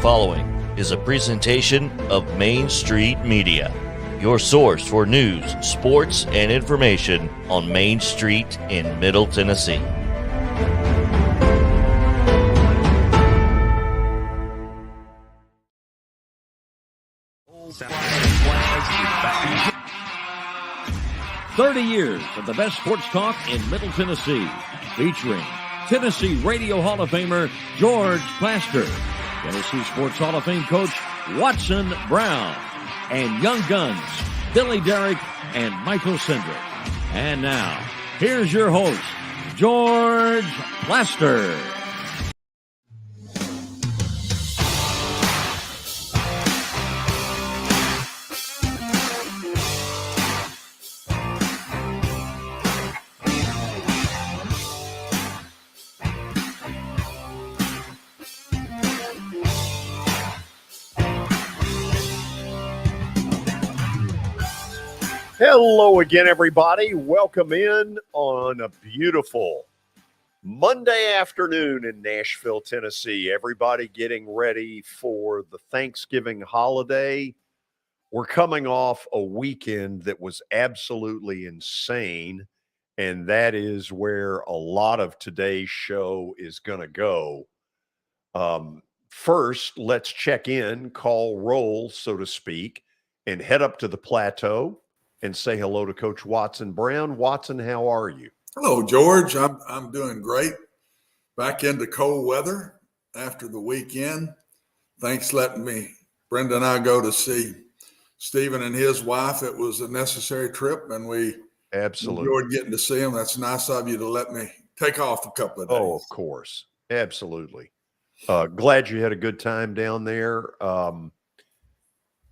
following is a presentation of Main Street Media, your source for news, sports, and information on Main Street in Middle Tennessee. Flags. 30 years of the best sports talk in Middle Tennessee, featuring Tennessee Radio Hall of Famer George Plaster, Tennessee Sports Hall of Fame coach Watson Brown, and Young Guns Billy Derrick and Michael Sindrick. And now, here's your host, George Plaster. Hello again, everybody. Welcome in on a beautiful Monday afternoon in Nashville, Tennessee. Everybody getting ready for the Thanksgiving holiday. We're coming off a weekend that was absolutely insane, and that is where a lot of today's show is going to go. First, let's check in, call roll, so to speak, and head up to the plateau and say hello to Coach Watson Brown. Watson, how are you? Hello, George. I'm doing great. Back into cold weather after the weekend. Thanks letting me, Brenda and I, go to see Stephen and his wife. It was a necessary trip, and we absolutely enjoyed getting to see him. That's nice of you to let me take off a couple of days. Oh, of course. Absolutely. Glad you had a good time down there.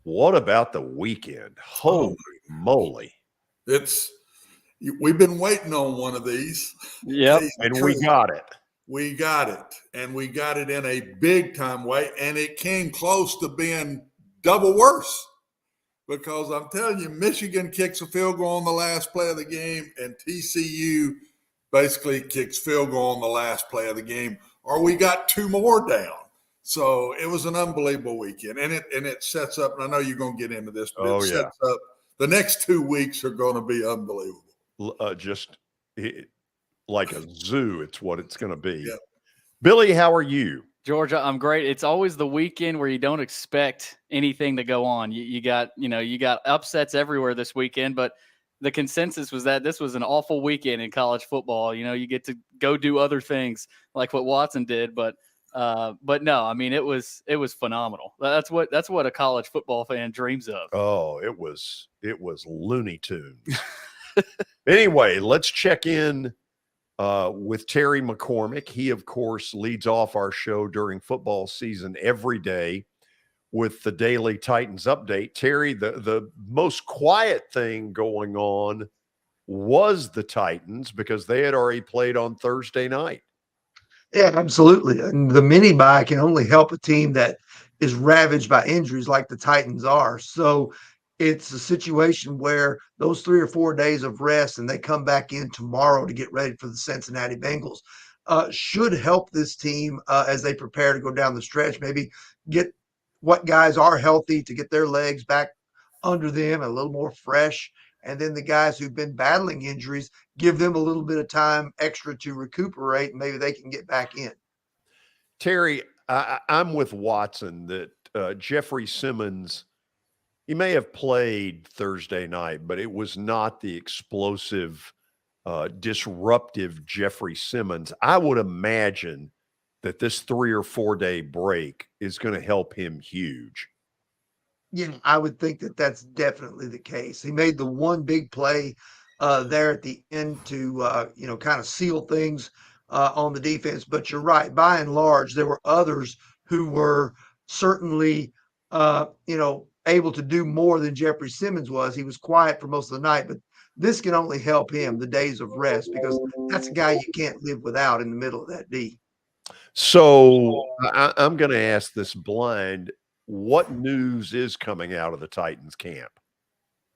What about the weekend? Holy moly. We've been waiting on one of these. Yep. And we got it. We got it. And we got it in a big time way. And it came close to being double worse. Because I'm telling you, Michigan kicks a field goal on the last play of the game, and TCU basically kicks field goal on the last play of the game. Or we got two more down. So it was an unbelievable weekend. And it sets up, and I know you're going to get into this, but sets up. The next 2 weeks are going to be unbelievable. Like a zoo, it's what it's going to be. Yeah. Billy, how are you? Georgia, I'm great. It's always the weekend where you don't expect anything to go on. You got upsets everywhere this weekend, but the consensus was that this was an awful weekend in college football. You get to go do other things like what Watson did, but no, I mean, it was phenomenal. That's what a college football fan dreams of. Oh, it was Looney Tunes. Anyway, let's check in with Terry McCormick. He, of course, leads off our show during football season every day with the daily Titans update. Terry, the most quiet thing going on was the Titans because they had already played on Thursday night. Yeah, absolutely. And the mini bye can only help a team that is ravaged by injuries like the Titans are. So it's a situation where those 3 or 4 days of rest and they come back in tomorrow to get ready for the Cincinnati Bengals should help this team as they prepare to go down the stretch. Maybe get what guys are healthy to get their legs back under them and a little more fresh. And then the guys who've been battling injuries, give them a little bit of time extra to recuperate, and maybe they can get back in. Terry, I'm with Watson that Jeffrey Simmons, he may have played Thursday night, but it was not the explosive, disruptive Jeffrey Simmons. I would imagine that this 3 or 4 day break is going to help him huge. Yeah, I would think that that's definitely the case. He made the one big play there at the end to, kind of seal things on the defense. But you're right. By and large, there were others who were certainly, able to do more than Jeffrey Simmons was. He was quiet for most of the night, but this can only help him, the days of rest, because that's a guy you can't live without in the middle of that D. So I'm going to ask this blind. What news is coming out of the Titans camp?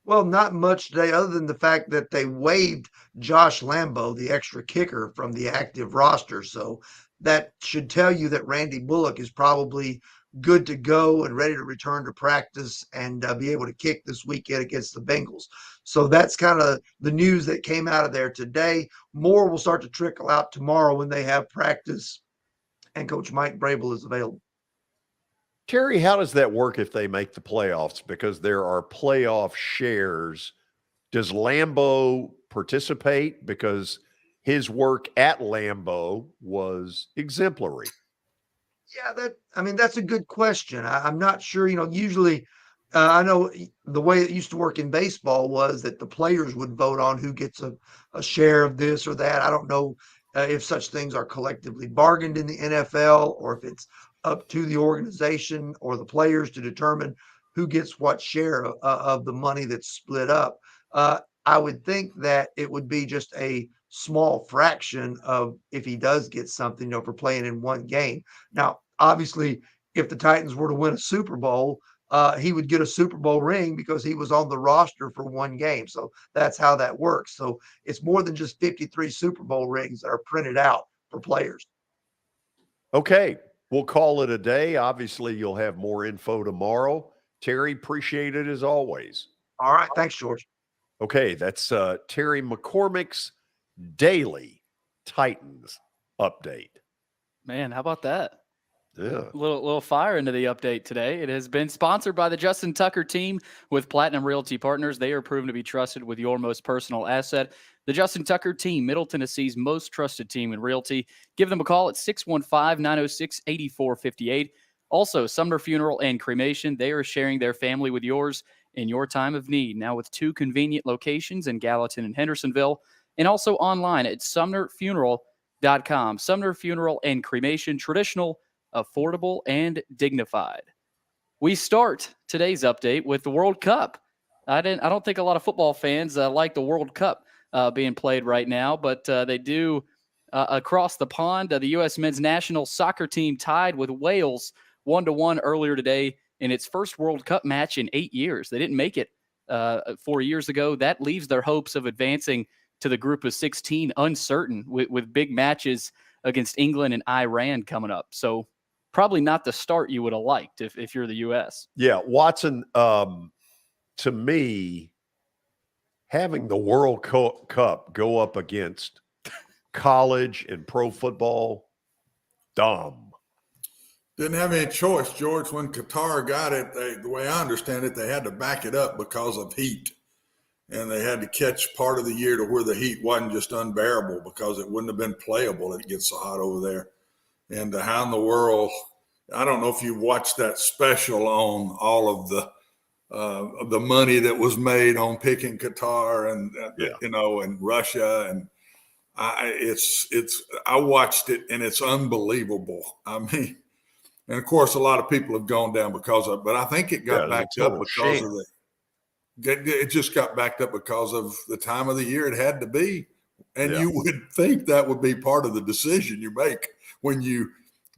Well, not much today other than the fact that they waived Josh Lambo, the extra kicker, from the active roster. So that should tell you that Randy Bullock is probably good to go and ready to return to practice and be able to kick this weekend against the Bengals. So that's kind of the news that came out of there today. More will start to trickle out tomorrow when they have practice and Coach Mike Vrabel is available. Terry, how does that work if they make the playoffs? Because there are playoff shares. Does Lambeau participate? Because his work at Lambeau was exemplary. Yeah, that's a good question. I'm not sure. Usually, I know the way it used to work in baseball was that the players would vote on who gets a share of this or that. I don't know if such things are collectively bargained in the NFL or if it's up to the organization or the players to determine who gets what share of the money that's split up. I would think that it would be just a small fraction of if he does get something, for playing in one game. Now, obviously, if the Titans were to win a Super Bowl, he would get a Super Bowl ring because he was on the roster for one game. So that's how that works. So it's more than just 53 Super Bowl rings that are printed out for players. Okay, we'll call it a day. Obviously, you'll have more info tomorrow. Terry, appreciate it as always. All right. Thanks, George. Okay, that's Terry McCormick's daily Titans update. Man, how about that? Yeah. A little fire into the update today. It has been sponsored by the Justin Tucker team with Platinum Realty Partners. They are proven to be trusted with your most personal asset. The Justin Tucker team, Middle Tennessee's most trusted team in realty. Give them a call at 615-906-8458. Also, Sumner Funeral and Cremation. They are sharing their family with yours in your time of need. Now with 2 convenient locations in Gallatin and Hendersonville, and also online at sumnerfuneral.com. Sumner Funeral and Cremation, traditional, affordable, and dignified. We start today's update with the World Cup. I don't think a lot of football fans like the World Cup being played right now, but they do across the pond. The U.S. men's national soccer team tied with Wales 1-1 earlier today in its first World Cup match in 8 years. They didn't make it 4 years ago. That leaves their hopes of advancing to the group of 16 uncertain with big matches against England and Iran coming up. So probably not the start you would have liked if you're the U.S. Yeah, Watson, to me, having the World Cup go up against college and pro football, dumb. Didn't have any choice, George. When Qatar got it, the way I understand it, they had to back it up because of heat. And they had to catch part of the year to where the heat wasn't just unbearable because it wouldn't have been playable. It gets so hot over there. And how in the world, I don't know if you watched that special on all of the money that was made on picking Qatar and, and Russia. And I watched it and it's unbelievable. I mean, and of course, a lot of people have gone down because of it, but I think it got backed up because of it just got backed up because of the time of the year it had to be. And you would think that would be part of the decision you make when you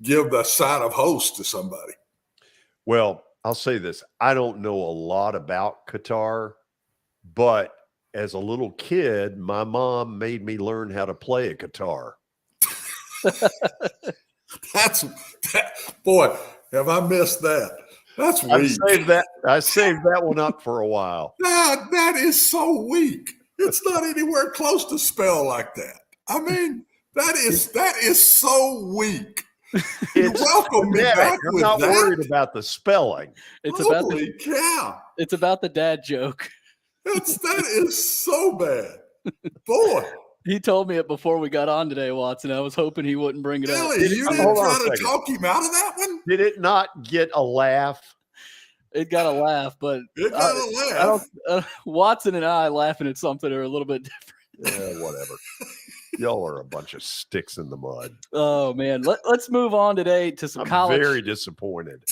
give the side of host to somebody. Well, I'll say this. I don't know a lot about Qatar, but as a little kid, my mom made me learn how to play a guitar. Boy, have I missed that. That's weak. I saved that one up for a while. That is so weak. It's not anywhere close to spell like that. I mean, that is so weak. You welcome me back with that. I'm not worried about the spelling. Holy cow. It's about the dad joke. That is so bad. Boy. He told me it before we got on today, Watson. I was hoping he wouldn't bring it up. Really? You didn't try to talk him out of that one? Did it not get a laugh? It got a laugh, but it got a laugh. Watson and I laughing at something are a little bit different. Yeah, whatever. Y'all are a bunch of sticks in the mud. Oh, man. Let's move on today to some college. I'm very disappointed.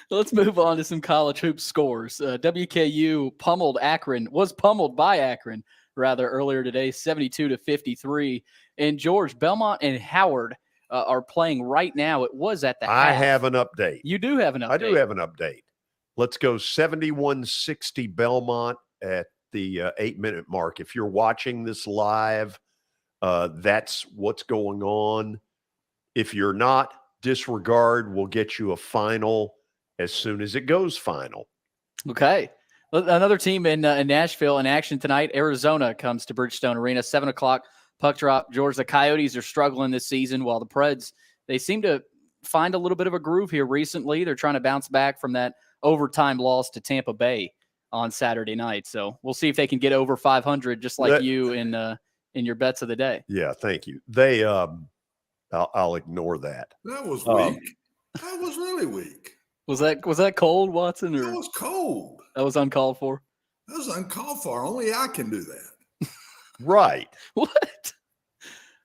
Let's move on to some college hoop scores. WKU was pummeled by Akron earlier today, 72-53. And George, Belmont and Howard are playing right now. It was at the half. I have an update. You do have an update. I do have an update. Let's go 71-60 Belmont at the 8-minute mark. If you're watching this live, that's what's going on. If you're not, disregard. We'll get you a final as soon as it goes final. Okay. Another team in Nashville in action tonight. Arizona comes to Bridgestone Arena, 7 o'clock puck drop. George, the Coyotes are struggling this season, while the Preds, they seem to find a little bit of a groove here recently. They're trying to bounce back from that overtime loss to Tampa Bay on Saturday night. So we'll see if they can get over 500, just like you in your bets of the day. Yeah, thank you. They, I'll ignore that. That was weak. That was really weak. Was that cold, Watson? Or that was cold. That was uncalled for? That was uncalled for. Only I can do that. Right. What?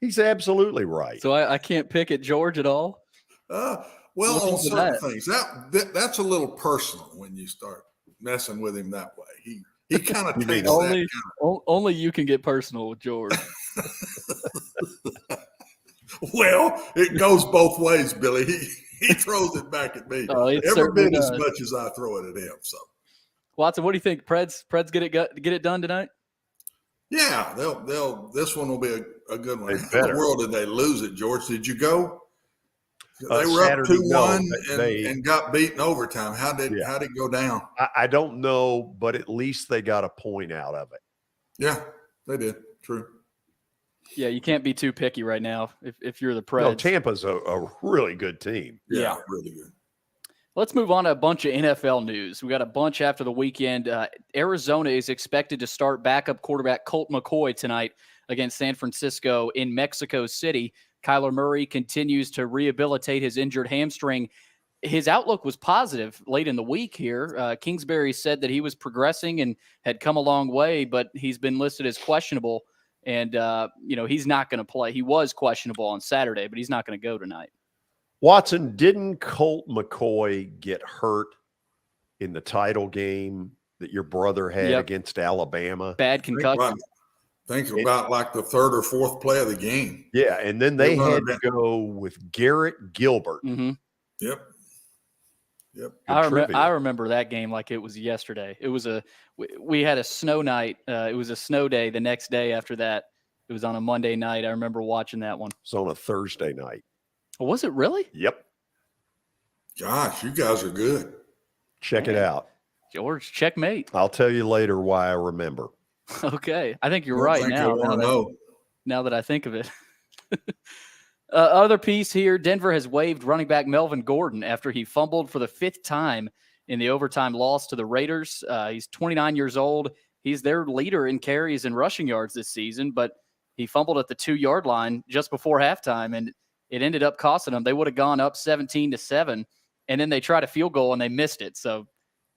He's absolutely right. So I can't pick at George at all? Well, on certain things. That's a little personal when you start messing with him that way. He kind of takes that. Only you can get personal with George. Well, it goes both ways, Billy. He throws it back at me. Every bit as much as I throw it at him. So, Watson, what do you think? Preds get it done tonight? Yeah, they'll. This one will be a good one. How in the world did they lose it, George? Did you go? They were Saturday, up 2-1 and got beaten overtime. How did it go down? I don't know, but at least they got a point out of it. Yeah, they did. True. Yeah, you can't be too picky right now if you're the Preds. No, Tampa's a really good team. Yeah, really good. Let's move on to a bunch of NFL news. We got a bunch after the weekend. Arizona is expected to start backup quarterback Colt McCoy tonight against San Francisco in Mexico City. Kyler Murray continues to rehabilitate his injured hamstring. His outlook was positive late in the week here. Kingsbury said that he was progressing and had come a long way, but he's been listed as questionable. And, he's not going to play. He was questionable on Saturday, but he's not going to go tonight. Watson, didn't Colt McCoy get hurt in the title game that your brother had against Alabama? Bad concussion. Think about like the third or fourth play of the game. Yeah, and then they had to go with Garrett Gilbert. Mm-hmm. Yep. I remember that game like it was yesterday. It was we had a snow night. It was a snow day the next day after that. It was on a Monday night. I remember watching that one. It's on a Thursday night. Oh, was it really? Yep. Gosh, you guys are good. Check it out. George, checkmate. I'll tell you later why I remember. Okay. I think you're right now. Now that I think of it. Other piece here, Denver has waived running back Melvin Gordon after he fumbled for the 5th time in the overtime loss to the Raiders. He's 29 years old. He's their leader in carries and rushing yards this season, but he fumbled at the 2-yard line just before halftime, and it ended up costing them. They would have gone up 17-7, and then they tried a field goal and they missed it. So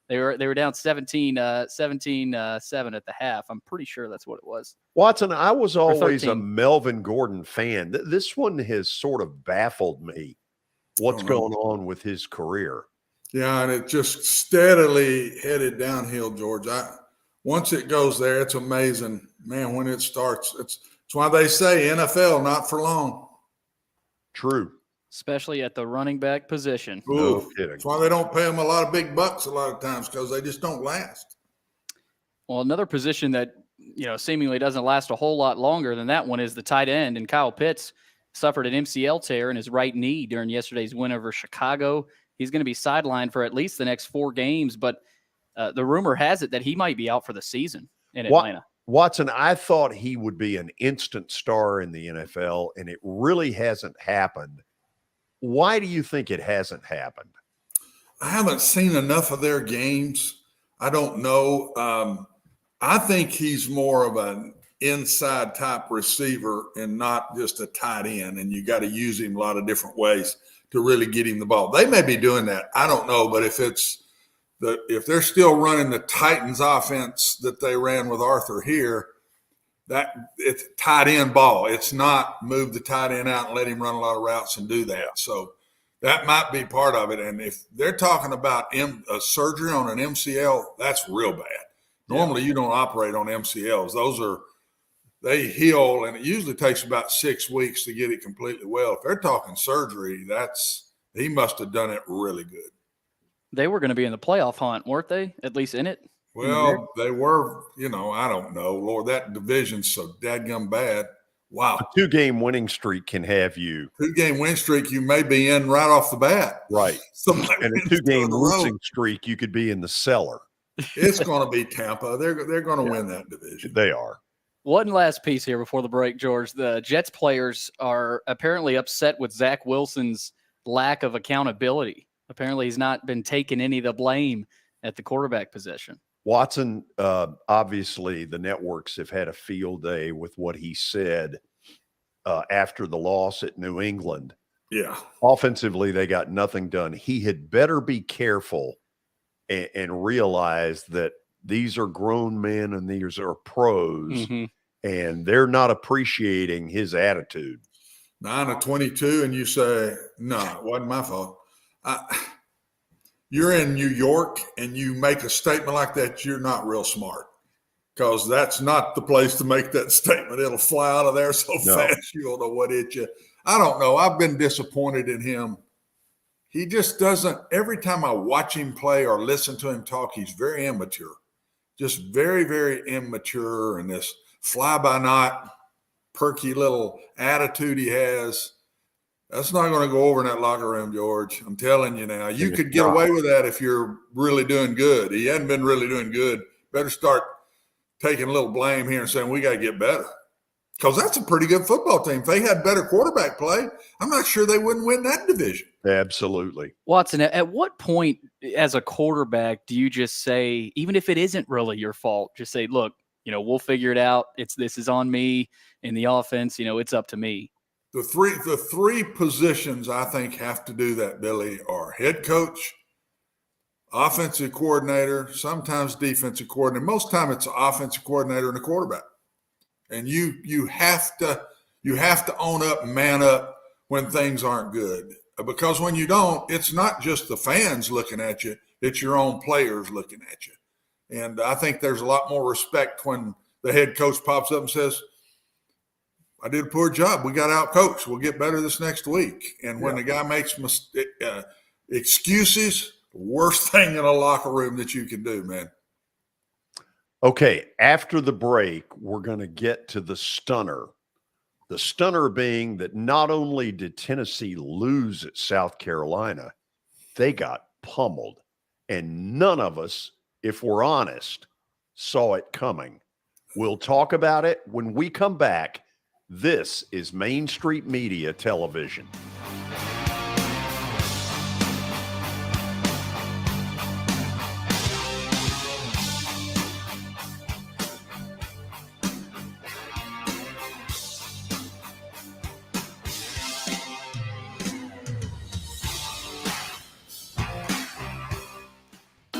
they were down 17-7 at the half. I'm pretty sure that's what it was. Watson, I was always a Melvin Gordon fan. This one has sort of baffled me. What's going on with his career? Yeah, and it just steadily headed downhill, George. Once it goes there, it's amazing. Man, when it starts, it's why they say NFL, not for long. True. Especially at the running back position. No kidding. That's why they don't pay them a lot of big bucks a lot of times, because they just don't last. Well, another position that seemingly doesn't last a whole lot longer than that one is the tight end. And Kyle Pitts suffered an MCL tear in his right knee during yesterday's win over Chicago. He's going to be sidelined for at least the next 4 games, but the rumor has it that he might be out for the season in Atlanta. Watson, I thought he would be an instant star in the NFL, and it really hasn't happened. Why do you think it hasn't happened? I haven't seen enough of their games. I don't know. I think he's more of an inside type receiver and not just a tight end, and you got to use him a lot of different ways to really get him the ball. They may be doing that. I don't know, but if they're still running the Titans offense that they ran with Arthur here, that it's tight end ball. It's not move the tight end out and let him run a lot of routes and do that. So that might be part of it. And if they're talking about a surgery on an MCL, that's real bad. Normally you don't operate on MCLs. They heal, and it usually takes about 6 weeks to get it completely well. If they're talking surgery, he must have done it really good. They were going to be in the playoff hunt, weren't they? At least in it? Well, they were, I don't know. Lord, that division's so dadgum bad. Wow. A 2-game winning streak can have you. 2-game win streak, you may be in right off the bat. Right. And a 2-game losing streak, you could be in the cellar. It's going to be Tampa. They're going to win that division. They are. One last piece here before the break, George. The Jets players are apparently upset with Zach Wilson's lack of accountability. Apparently he's not been taking any of the blame at the quarterback position. Watson, obviously the networks have had a field day with what he said after the loss at New England. Yeah. Offensively, they got nothing done. He had better be careful and realize that these are grown men and these are pros, and they're not appreciating his attitude. 9 of 22, and you say, no, it wasn't my fault. You're in New York and you make a statement like that, you're not real smart, because that's not the place to make that statement. It'll fly out of there so fast you don't know what hit you. I don't know. I've been disappointed in him. He just doesn't – every time I watch him play or listen to him talk, he's very immature. Just very, very immature, and this fly-by-night, perky little attitude he has. That's not going to go over in that locker room, George. I'm telling you now. You could get away with that if you're really doing good. He hadn't been really doing good. Better start taking a little blame here and saying we got to get better, because that's a pretty good football team. If they had better quarterback play, I'm not sure they wouldn't win that division. Absolutely. Watson, at what point as a quarterback do you just say, even if it isn't really your fault, just say, look, we'll figure it out. This is on me in the offense. It's up to me. The three positions I think have to do that, Billy, are head coach, offensive coordinator, sometimes defensive coordinator. Most time it's an offensive coordinator and a quarterback. And you have to own up and man up when things aren't good. Because when you don't, it's not just the fans looking at you, it's your own players looking at you. And I think there's a lot more respect when the head coach pops up and says, I did a poor job. We got out-coached. We'll get better this next week. And when the guy makes excuses, worst thing in a locker room that you can do, man. Okay, after the break, we're going to get to the stunner. The stunner being that not only did Tennessee lose at South Carolina, they got pummeled. And none of us, if we're honest, saw it coming. We'll talk about it when we come back. This is Main Street Media Television.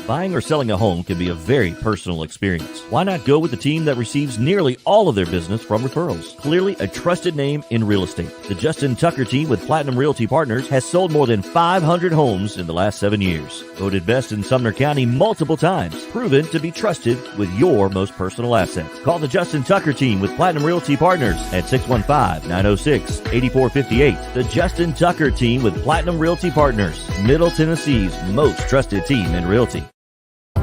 Buying or selling a home can be a very personal experience. Why not go with the team that receives nearly all of their business from referrals? Clearly a trusted name in real estate. The Justin Tucker team with Platinum Realty Partners has sold more than 500 homes in the last 7 years. Voted best in Sumner County multiple times. Proven to be trusted with your most personal assets. Call the Justin Tucker team with Platinum Realty Partners at 615-906-8458. The Justin Tucker team with Platinum Realty Partners, Middle Tennessee's most trusted team in realty.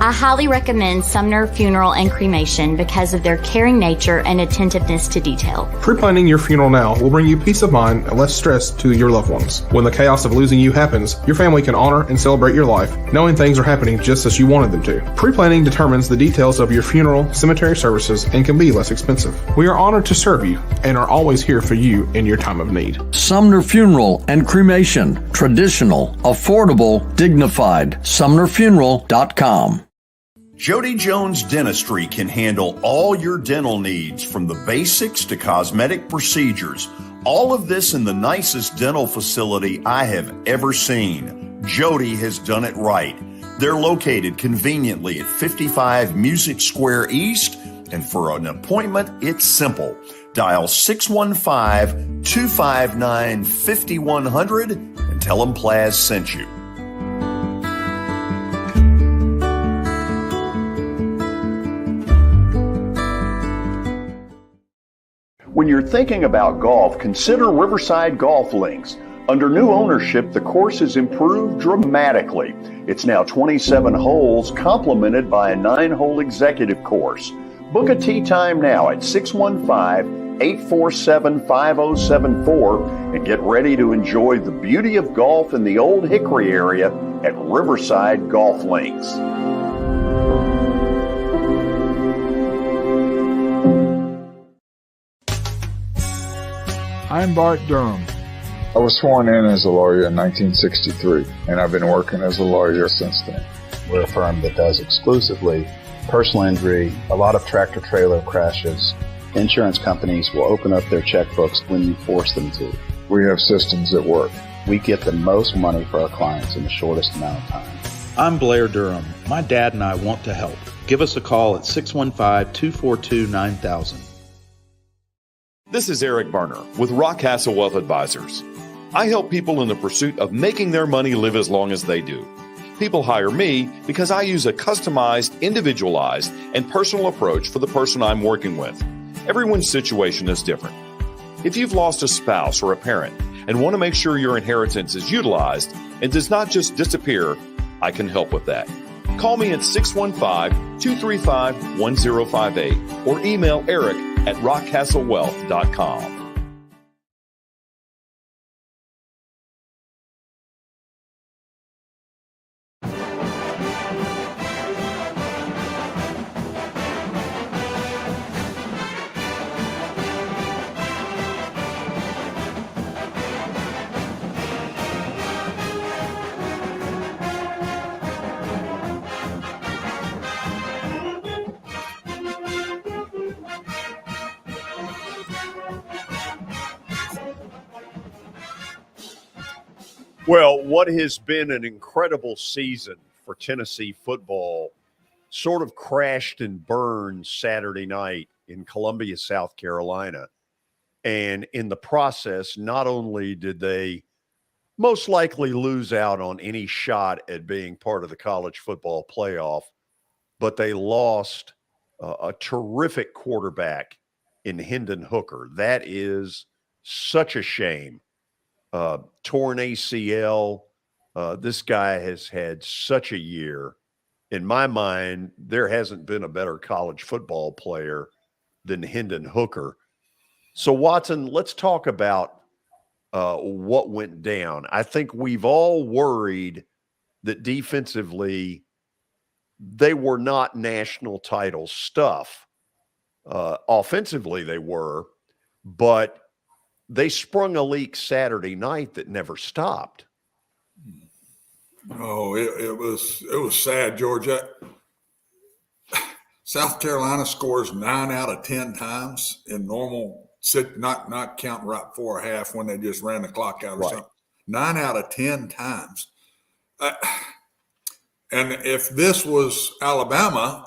I highly recommend Sumner Funeral and Cremation because of their caring nature and attentiveness to detail. Pre-planning your funeral now will bring you peace of mind and less stress to your loved ones. When the chaos of losing you happens, your family can honor and celebrate your life, knowing things are happening just as you wanted them to. Pre-planning determines the details of your funeral, cemetery services, and can be less expensive. We are honored to serve you and are always here for you in your time of need. Sumner Funeral and Cremation. Traditional, affordable, dignified. SumnerFuneral.com. Jody Jones Dentistry can handle all your dental needs, from the basics to cosmetic procedures. All of this in the nicest dental facility I have ever seen. Jody has done it right. They're located conveniently at 55 Music Square East, and for an appointment, it's simple. Dial 615-259-5100 and tell them Plaz sent you. When you're thinking about golf, consider Riverside Golf Links. Under new ownership, the course has improved dramatically. It's now 27 holes, complemented by a 9-hole executive course. Book a tee time now at 615 847-5074 and get ready to enjoy the beauty of golf in the Old Hickory area at Riverside Golf Links. I'm Bart Durham. I was sworn in as a lawyer in 1963, and I've been working as a lawyer since then. We're a firm that does exclusively personal injury, a lot of tractor-trailer crashes. Insurance companies will open up their checkbooks when you force them to. We have systems that work. We get the most money for our clients in the shortest amount of time. I'm Blair Durham. My dad and I want to help. Give us a call at 615-242-9000. This is Eric Berner with Rockcastle Wealth Advisors. I help people in the pursuit of making their money live as long as they do. People hire me because I use a customized, individualized, and personal approach for the person I'm working with. Everyone's situation is different. If you've lost a spouse or a parent and want to make sure your inheritance is utilized and does not just disappear, I can help with that. Call me at 615-235-1058 or email eric@rockcastlewealth.com. Well, what has been an incredible season for Tennessee football sort of crashed and burned Saturday night in Columbia, South Carolina. And in the process, not only did they most likely lose out on any shot at being part of the college football playoff, but they lost a terrific quarterback in Hendon Hooker. That is such a shame. Torn ACL. This guy has had such a year. In my mind, there hasn't been a better college football player than Hendon Hooker. So, Watson, let's talk about what went down. I think we've all worried that defensively they were not national title stuff. Offensively, they were, but they sprung a leak Saturday night that never stopped. Oh, it was sad, Georgia. South Carolina scores 9 out of 10 times in normal, not counting right before a half when they just ran the clock out or something. 9 out of 10 times. And if this was Alabama,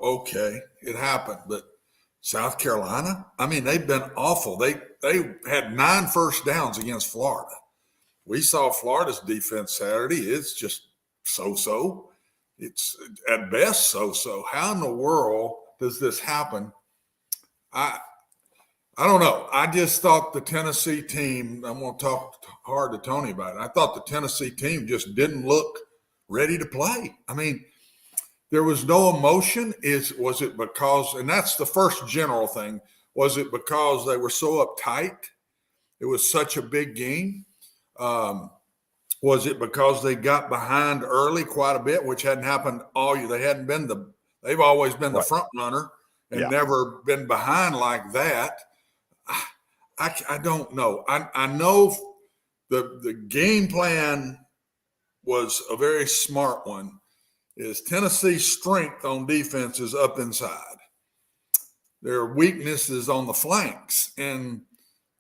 okay, it happened. But South Carolina, I mean, they've been awful. They had 9 first downs against Florida. We saw Florida's defense Saturday. It's just so-so. It's at best so-so. How in the world does this happen? I don't know. I just thought the Tennessee team, I'm going to talk hard to Tony about it. I thought the Tennessee team just didn't look ready to play. I mean, there was no emotion. Was it because, and that's the first general thing, was it because they were so uptight? It was such a big game. Was it because they got behind early quite a bit, which hadn't happened all year? They've always been the front runner and never been behind like that. I don't know. I know the game plan was a very smart one. Is Tennessee's strength on defense is up inside. Their weakness is on the flanks, and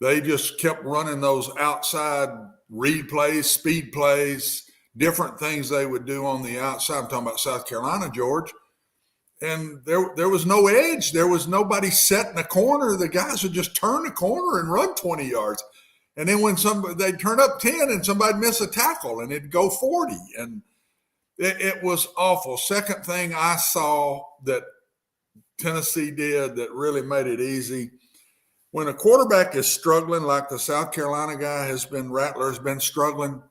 they just kept running those outside read plays, speed plays, different things they would do on the outside. I'm talking about South Carolina, George. And there was no edge. There was nobody set in the corner. The guys would just turn the corner and run 20 yards. And then when they'd turn up 10 and somebody'd miss a tackle and it'd go 40. And it was awful. Second thing I saw that Tennessee did that really made it easy, when a quarterback is struggling like the South Carolina guy Rattler's been struggling,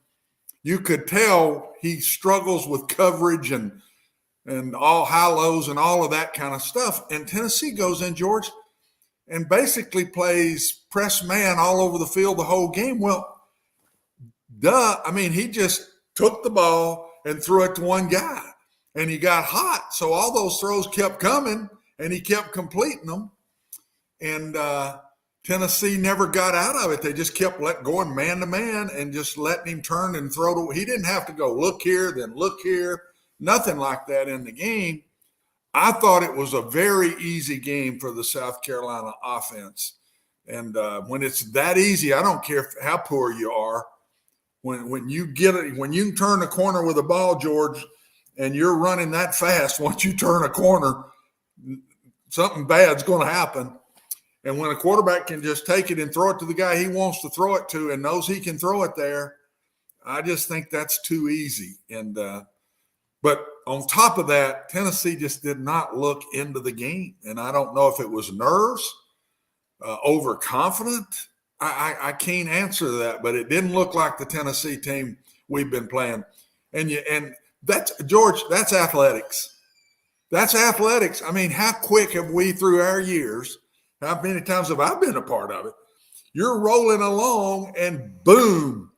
you could tell he struggles with coverage and all high lows and all of that kind of stuff. And Tennessee goes in, George, and basically plays press man all over the field the whole game. Well, duh. I mean, he just took the ball and threw it to one guy, and he got hot. So all those throws kept coming, and he kept completing them. And Tennessee never got out of it. They just kept going man to man and just letting him turn and throw. He didn't have to go look here, then look here. Nothing like that in the game. I thought it was a very easy game for the South Carolina offense. And when it's that easy, I don't care how poor you are. When you get it, when you turn the corner with a ball, George, and you're running that fast, once you turn a corner, something bad's going to happen. And when a quarterback can just take it and throw it to the guy he wants to throw it to and knows he can throw it there, I just think that's too easy. And but on top of that, Tennessee just did not look into the game. And I don't know if it was nerves, overconfident. I can't answer that, but it didn't look like the Tennessee team we've been playing. And that's, George, that's athletics. That's athletics. I mean, how quick have we through our years, how many times have I been a part of it? You're rolling along and boom,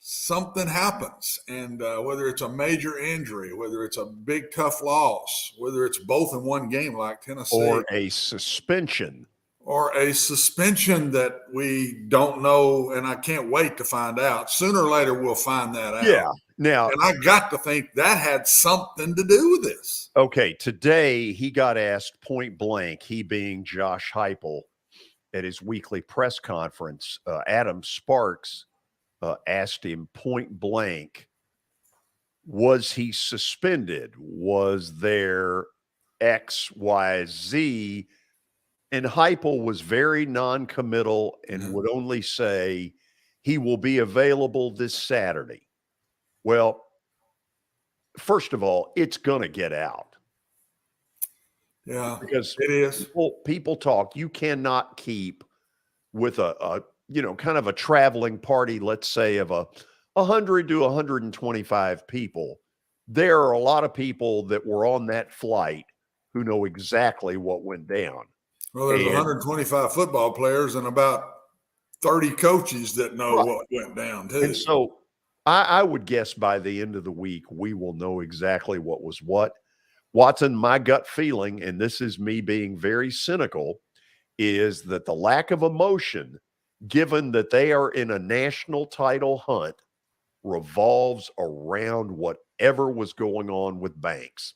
something happens. And whether it's a major injury, whether it's a big, tough loss, whether it's both in one game like Tennessee. Or a suspension. Or a suspension that we don't know, and I can't wait to find out. Sooner or later, we'll find that out. Yeah. Now, and I got to think that had something to do with this. Okay, today he got asked point blank, he being Josh Heupel, at his weekly press conference. Adam Sparks asked him point blank, was he suspended? Was there X, Y, Z? And Heupel was very non-committal and would only say he will be available this Saturday. Well, first of all, it's going to get out. Yeah, because it is. People talk. You cannot keep with a kind of a traveling party, let's say of 100 to 125 people. There are a lot of people that were on that flight who know exactly what went down. Well, there's 125 football players and about 30 coaches that know what went down too. And so I would guess by the end of the week, we will know exactly what was what. Watson, my gut feeling, and this is me being very cynical, is that the lack of emotion, given that they are in a national title hunt, revolves around whatever was going on with Banks.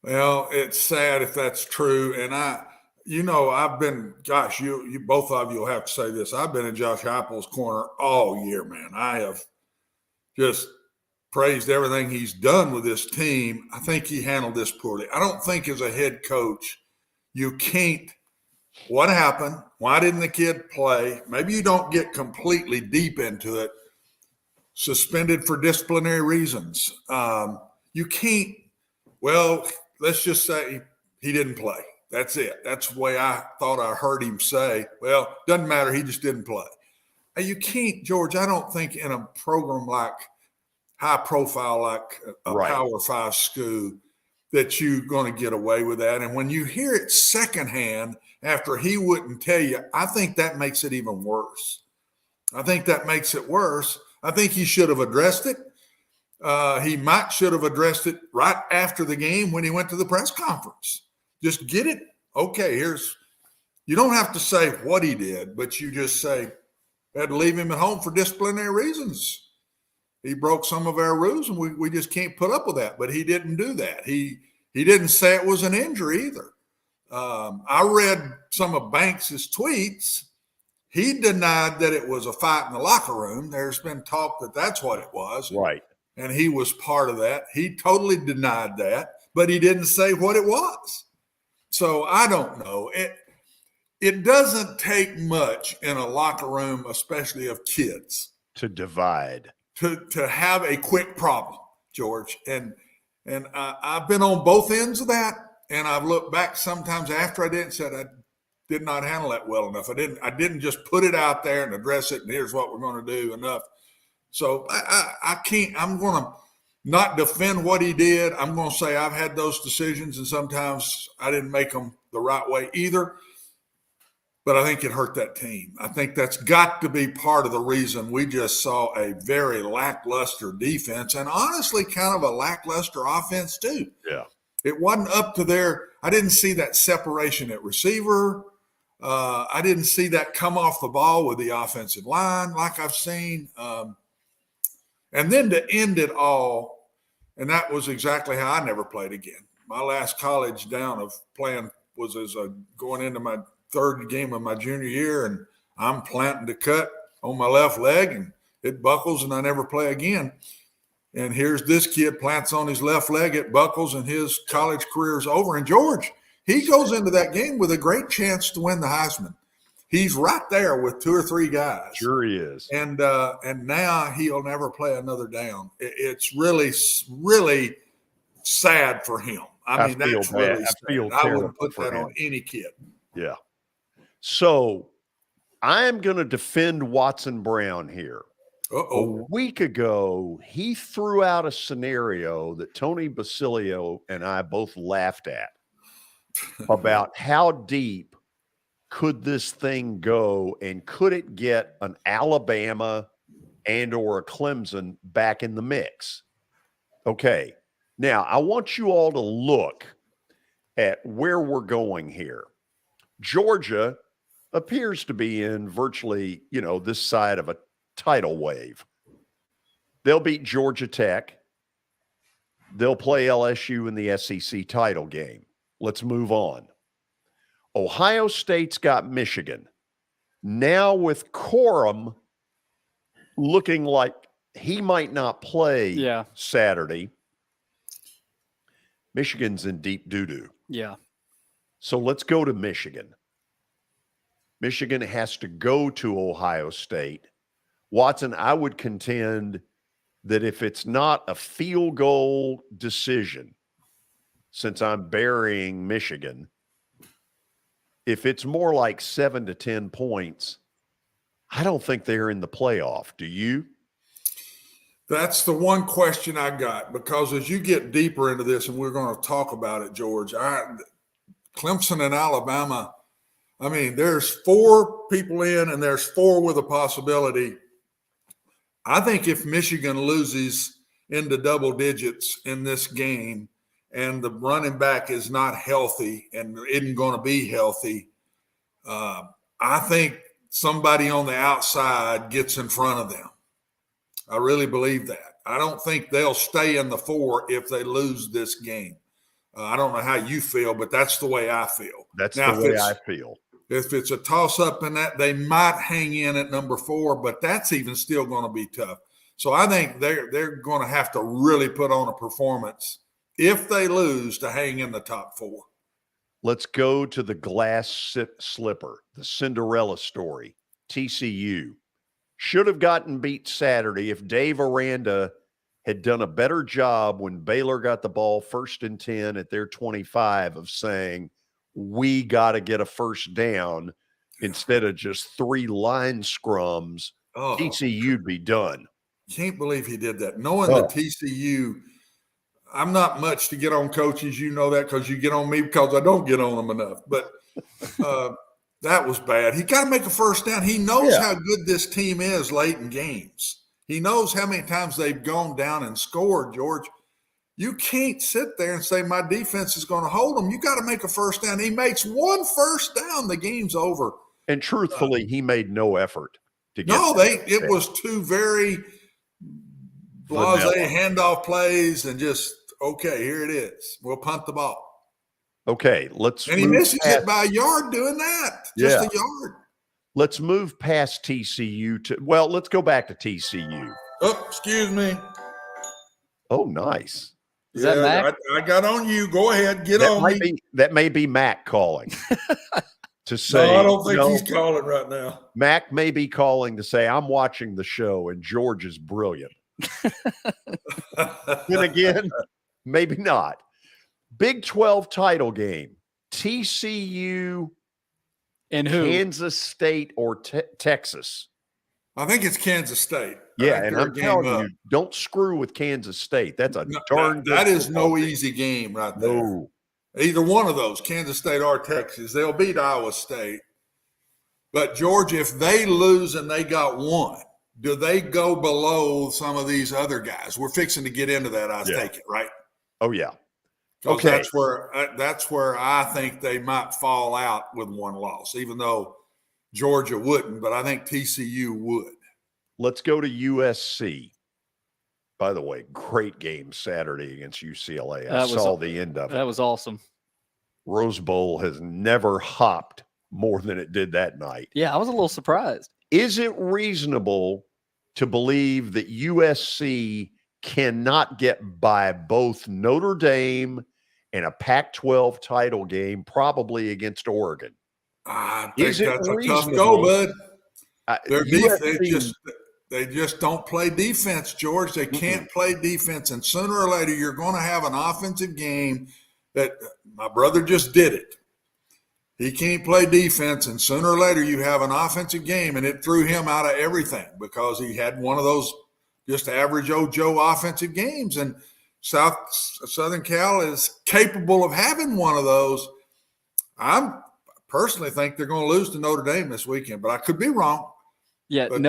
Well, it's sad if that's true. And I've been, gosh, you both of you will have to say this. I've been in Josh Heupel's corner all year, man. I have just praised everything he's done with this team. I think he handled this poorly. I don't think as a head coach, you can't, what happened? Why didn't the kid play? Maybe you don't get completely deep into it. Suspended for disciplinary reasons. You can't, well, let's just say he didn't play. That's it. That's the way I thought I heard him say, well, doesn't matter. He just didn't play. You can't, George, I don't think in a program like high profile, like a Power 5 school, that you're going to get away with that. And when you hear it secondhand after he wouldn't tell you, I think that makes it even worse. I think that makes it worse. I think he should have addressed it. He should have addressed it right after the game when he went to the press conference. Just get it. Okay, you don't have to say what he did, but you just say, had to leave him at home for disciplinary reasons. He broke some of our rules, and we just can't put up with that. But he didn't do that. He didn't say it was an injury either. I read some of Banks's tweets. He denied that it was a fight in the locker room. There's been talk that that's what it was. Right. And he was part of that. He totally denied that, but he didn't say what it was. So I don't know. It doesn't take much in a locker room, especially of kids, to divide, to have a quick problem, George. And I've been on both ends of that, and I've looked back sometimes after I did and said I did not handle that well enough. I didn't just put it out there and address it, and here's what we're going to do enough. So I can't. I'm going to not defend what he did. I'm going to say I've had those decisions, and sometimes I didn't make them the right way either. but I think it hurt that team. I think that's got to be part of the reason we just saw a very lackluster defense and honestly kind of a lackluster offense too. Yeah. It wasn't up to their – I didn't see that separation at receiver. I didn't see that come off the ball with the offensive line like I've seen. And then to end it all, and that was exactly how I never played again. My last college down of playing was as going into my third game of my junior year, and I'm planting the cut on my left leg, and it buckles, and I never play again. And here's this kid plants on his left leg, it buckles, and his college career is over. And George, he goes into that game with a great chance to win the Heisman. He's right there with 2 or 3 guys. Sure he is. And now he'll never play another down. It's really, really sad for him. I mean, that's really sad. I wouldn't put that on any kid. Yeah. So I am going to defend Watson Brown here. Uh-oh. A week ago, he threw out a scenario that Tony Basilio and I both laughed at about how deep could this thing go, and could it get an Alabama and or a Clemson back in the mix? Okay. Now, I want you all to look at where we're going here. Georgia appears to be in virtually, this side of a tidal wave. They'll beat Georgia Tech. They'll play LSU in the SEC title game. Let's move on. Ohio State's got Michigan. Now with Corum looking like he might not play Saturday, Michigan's in deep doo-doo. Yeah. So let's go to Michigan. Michigan has to go to Ohio State. Watson, I would contend that if it's not a field goal decision, since I'm burying Michigan, if it's more like 7 to 10 points, I don't think they're in the playoff. Do you? That's the one question I got, because as you get deeper into this, and we're going to talk about it, George, Clemson and Alabama, I mean, there's 4 people in and there's 4 with a possibility. I think if Michigan loses into double digits in this game and the running back is not healthy and isn't going to be healthy, I think somebody on the outside gets in front of them. I really believe that. I don't think they'll stay in the 4 if they lose this game. I don't know how you feel, but that's the way I feel. That's now, the way I feel. If it's a toss-up in that, they might hang in at number 4, but that's even still going to be tough. So I think they're going to have to really put on a performance if they lose to hang in the top 4. Let's go to the glass slipper, the Cinderella story. TCU should have gotten beat Saturday if Dave Aranda had done a better job when Baylor got the ball 1st and 10 at their 25 of saying, we got to get a first down instead of just 3 line scrums. TCU'd be done. Can't believe he did that. Knowing the TCU, I'm not much to get on coaches. You know that because you get on me because I don't get on them enough. But that was bad. He got to make a first down. He knows how good this team is late in games. He knows how many times they've gone down and scored, George. You can't sit there and say my defense is going to hold them. You got to make a first down. He makes 1 first down, the game's over. And truthfully, he made no effort to get. No, it was 2 very blasé handoff plays and just here it is. We'll punt the ball. Okay, and he misses it by a yard doing that. Just a yard. Let's move past TCU let's go back to TCU. Oh, excuse me. Oh, nice. Is that Mac? I got on you. Go ahead. Get on me. That may be Mac calling to say. No, I don't think he's calling right now. Mac may be calling to say, I'm watching the show and George is brilliant. Then again, maybe not. Big 12 title game. TCU and who? Kansas State or Texas? I think it's Kansas State. Yeah, and I'm telling you, don't screw with Kansas State. That's a darn good. That is no easy game right there. No. Either one of those, Kansas State or Texas, they'll beat Iowa State. But George, if they lose and they got one, do they go below some of these other guys? We're fixing to get into that, I take it, right? Oh, yeah. Okay. That's where I think they might fall out with one loss, even though Georgia wouldn't, but I think TCU would. Let's go to USC. By the way, great game Saturday against UCLA. I saw the end of it. That was awesome. Rose Bowl has never hopped more than it did that night. Yeah, I was a little surprised. Is it reasonable to believe that USC cannot get by both Notre Dame and a Pac-12 title game, probably against Oregon? I think that's a tough go, bud. They just don't play defense, George. They can't play defense, and sooner or later you're going to have an offensive game that my brother just did it. He can't play defense, and sooner or later you have an offensive game, and it threw him out of everything because he had one of those just average old Joe offensive games, and Southern Cal is capable of having one of those. I personally think they're going to lose to Notre Dame this weekend, but I could be wrong. Yeah, but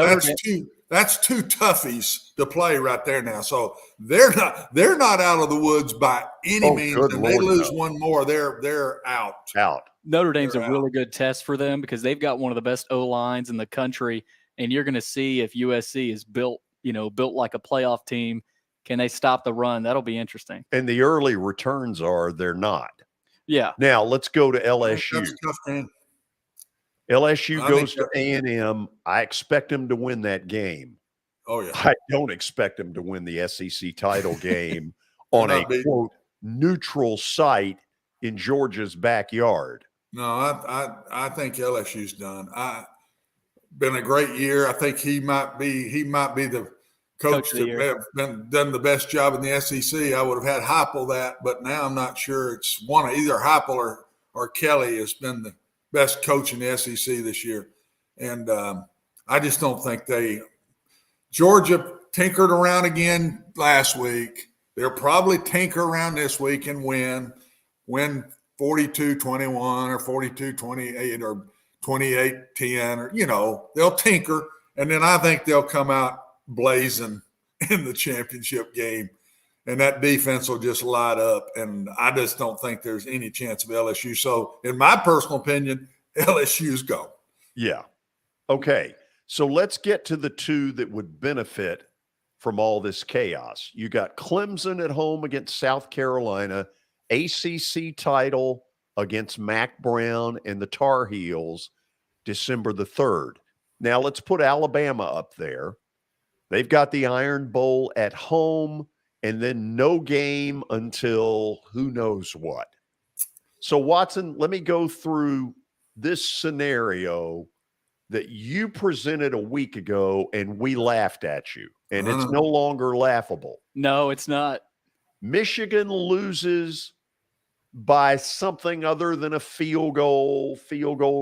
that's two toughies to play right there now. So they're not out of the woods by any means. And they lose one more, they're out. Notre Dame's a really good test for them because they've got one of the best O-lines in the country, and you're going to see if USC is built like a playoff team. Can they stop the run? That'll be interesting. And the early returns are they're not. Yeah. Now let's go to LSU. That's a tough game. LSU goes to A&M. I expect them to win that game. Oh, yeah. I don't expect them to win the SEC title game on a, quote, neutral site in Georgia's backyard. No, I think LSU's done. Been a great year. I think he might be the coach that may have done the best job in the SEC. I would have had Heupel that, but now I'm not sure. It's one of either Heupel or Kelly has been the best coach in the SEC this year. And I just don't think Georgia tinkered around again last week. They'll probably tinker around this week and win 42-21 or 42-28 or 28-10 or, they'll tinker. And then I think they'll come out blazing in the championship game. And that defense will just light up. And I just don't think there's any chance of LSU. So, in my personal opinion, LSU's go. Yeah. Okay. So let's get to the two that would benefit from all this chaos. You got Clemson at home against South Carolina, ACC title against Mac Brown and the Tar Heels, December the 3rd. Now let's put Alabama up there. They've got the Iron Bowl at home and then no game until who knows what. So, Watson, let me go through this scenario that you presented a week ago and we laughed at you, and it's no longer laughable. No, it's not. Michigan loses by something other than a field goal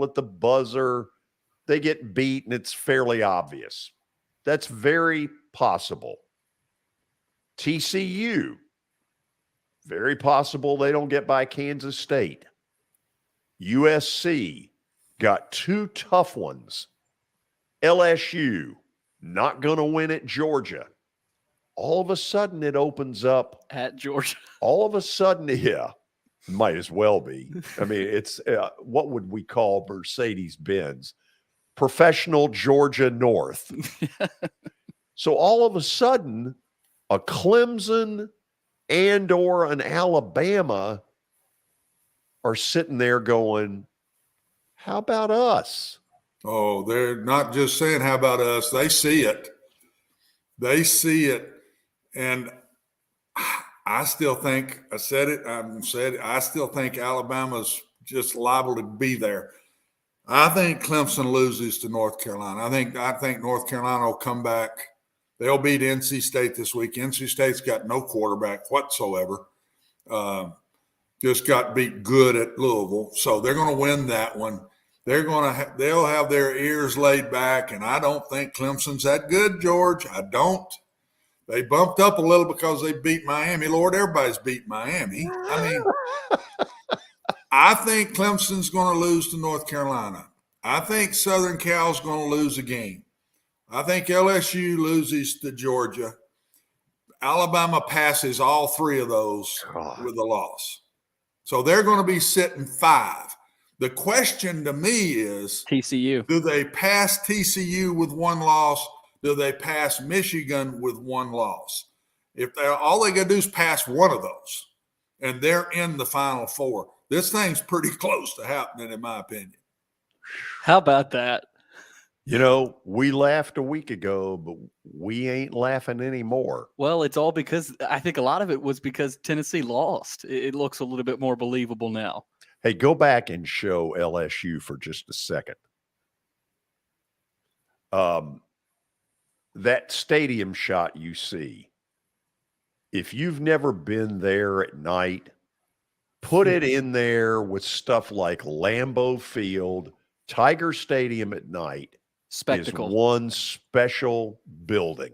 at the buzzer. They get beat, and it's fairly obvious. That's very possible. TCU, very possible they don't get by Kansas State. USC got two tough ones. LSU, not going to win at Georgia. All of a sudden, it opens up. At Georgia. All of a sudden, yeah, might as well be. I mean, it's what would we call Mercedes-Benz? Professional Georgia North. So all of a sudden, a Clemson and or an Alabama are sitting there going, how about us? Oh, they're not just saying, how about us? They see it. They see it. And I still think, I still think Alabama's just liable to be there. I think Clemson loses to North Carolina. I think North Carolina will come back. They'll beat NC State this week. NC State's got no quarterback whatsoever. Just got beat good at Louisville. So they're going to win that one. They'll have their ears laid back, and I don't think Clemson's that good, George. I don't. They bumped up a little because they beat Miami. Lord, everybody's beat Miami. I mean, I think Clemson's going to lose to North Carolina. I think Southern Cal's going to lose a game. I think LSU loses to Georgia. Alabama passes all three of those with a loss. So they're going to be sitting 5. The question to me is TCU. Do they pass TCU with one loss? Do they pass Michigan with one loss? If all they got to do is pass one of those, and they're in the Final Four, this thing's pretty close to happening, in my opinion. How about that? You know, we laughed a week ago, but we ain't laughing anymore. Well, it's all because I think a lot of it was because Tennessee lost. It looks a little bit more believable now. Hey, go back and show LSU for just a second. That stadium shot you see, if you've never been there at night, put it in there with stuff like Lambeau Field, Tiger Stadium at night. Spectacle. Is one special building.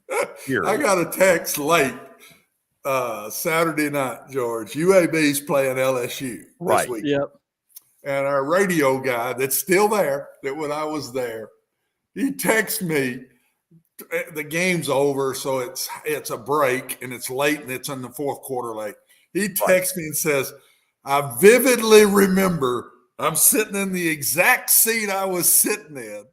I got a text late Saturday night, George. UAB's playing LSU this week. Yep. And our radio guy that's still there, that when I was there, he texts me, the game's over, so it's a break, and it's late, and it's in the fourth quarter late. He texts me and says, I vividly remember I'm sitting in the exact seat I was sitting in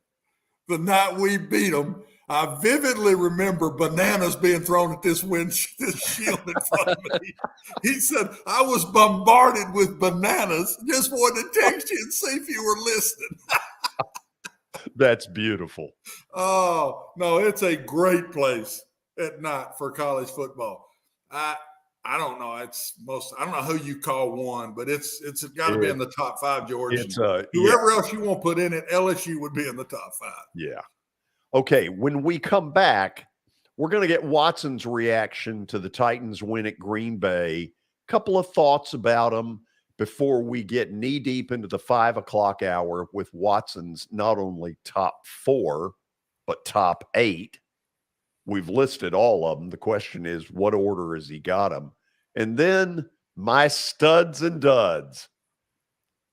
the night we beat them. I vividly remember bananas being thrown at this shield in front of me. He said, I was bombarded with bananas. Just wanted to text you and see if you were listening. That's beautiful. Oh, no, it's a great place at night for college football. I don't know. I don't know who you call one, but it's got to be in the top 5, George. Whoever else you want to put in it, LSU would be in the top 5. Yeah. Okay, when we come back, we're going to get Watson's reaction to the Titans' win at Green Bay. A couple of thoughts about them before we get knee-deep into the 5 o'clock hour with Watson's not only top 4, but top 8. We've listed all of them. The question is, what order has he got them? And then my studs and duds.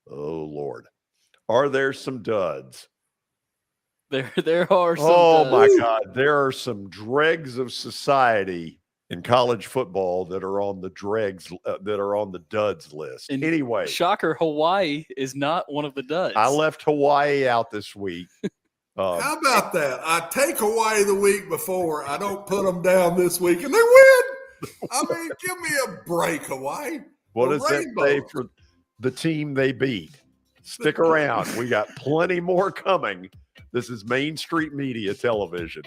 Oh, Lord. Are there some duds? There are some. Oh, my God. There are some dregs of society in college football that are on the dregs, that are on the duds list. And anyway. Shocker, Hawaii is not one of the duds. I left Hawaii out this week. How about that? I take Hawaii the week before. I don't put them down this week, and they win. I mean, give me a break, Hawaii. What does that say for the team they beat? Stick around. We got plenty more coming. This is Main Street Media Television.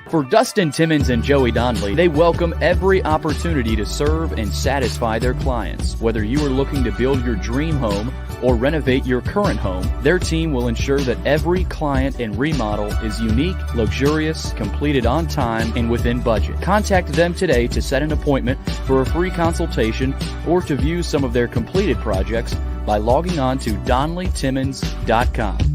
For Dustin Timmons and Joey Donnelly, they welcome every opportunity to serve and satisfy their clients. Whether you are looking to build your dream home or renovate your current home, their team will ensure that every client and remodel is unique, luxurious, completed on time, and within budget. Contact them today to set an appointment for a free consultation or to view some of their completed projects by logging on to DonnellyTimmons.com.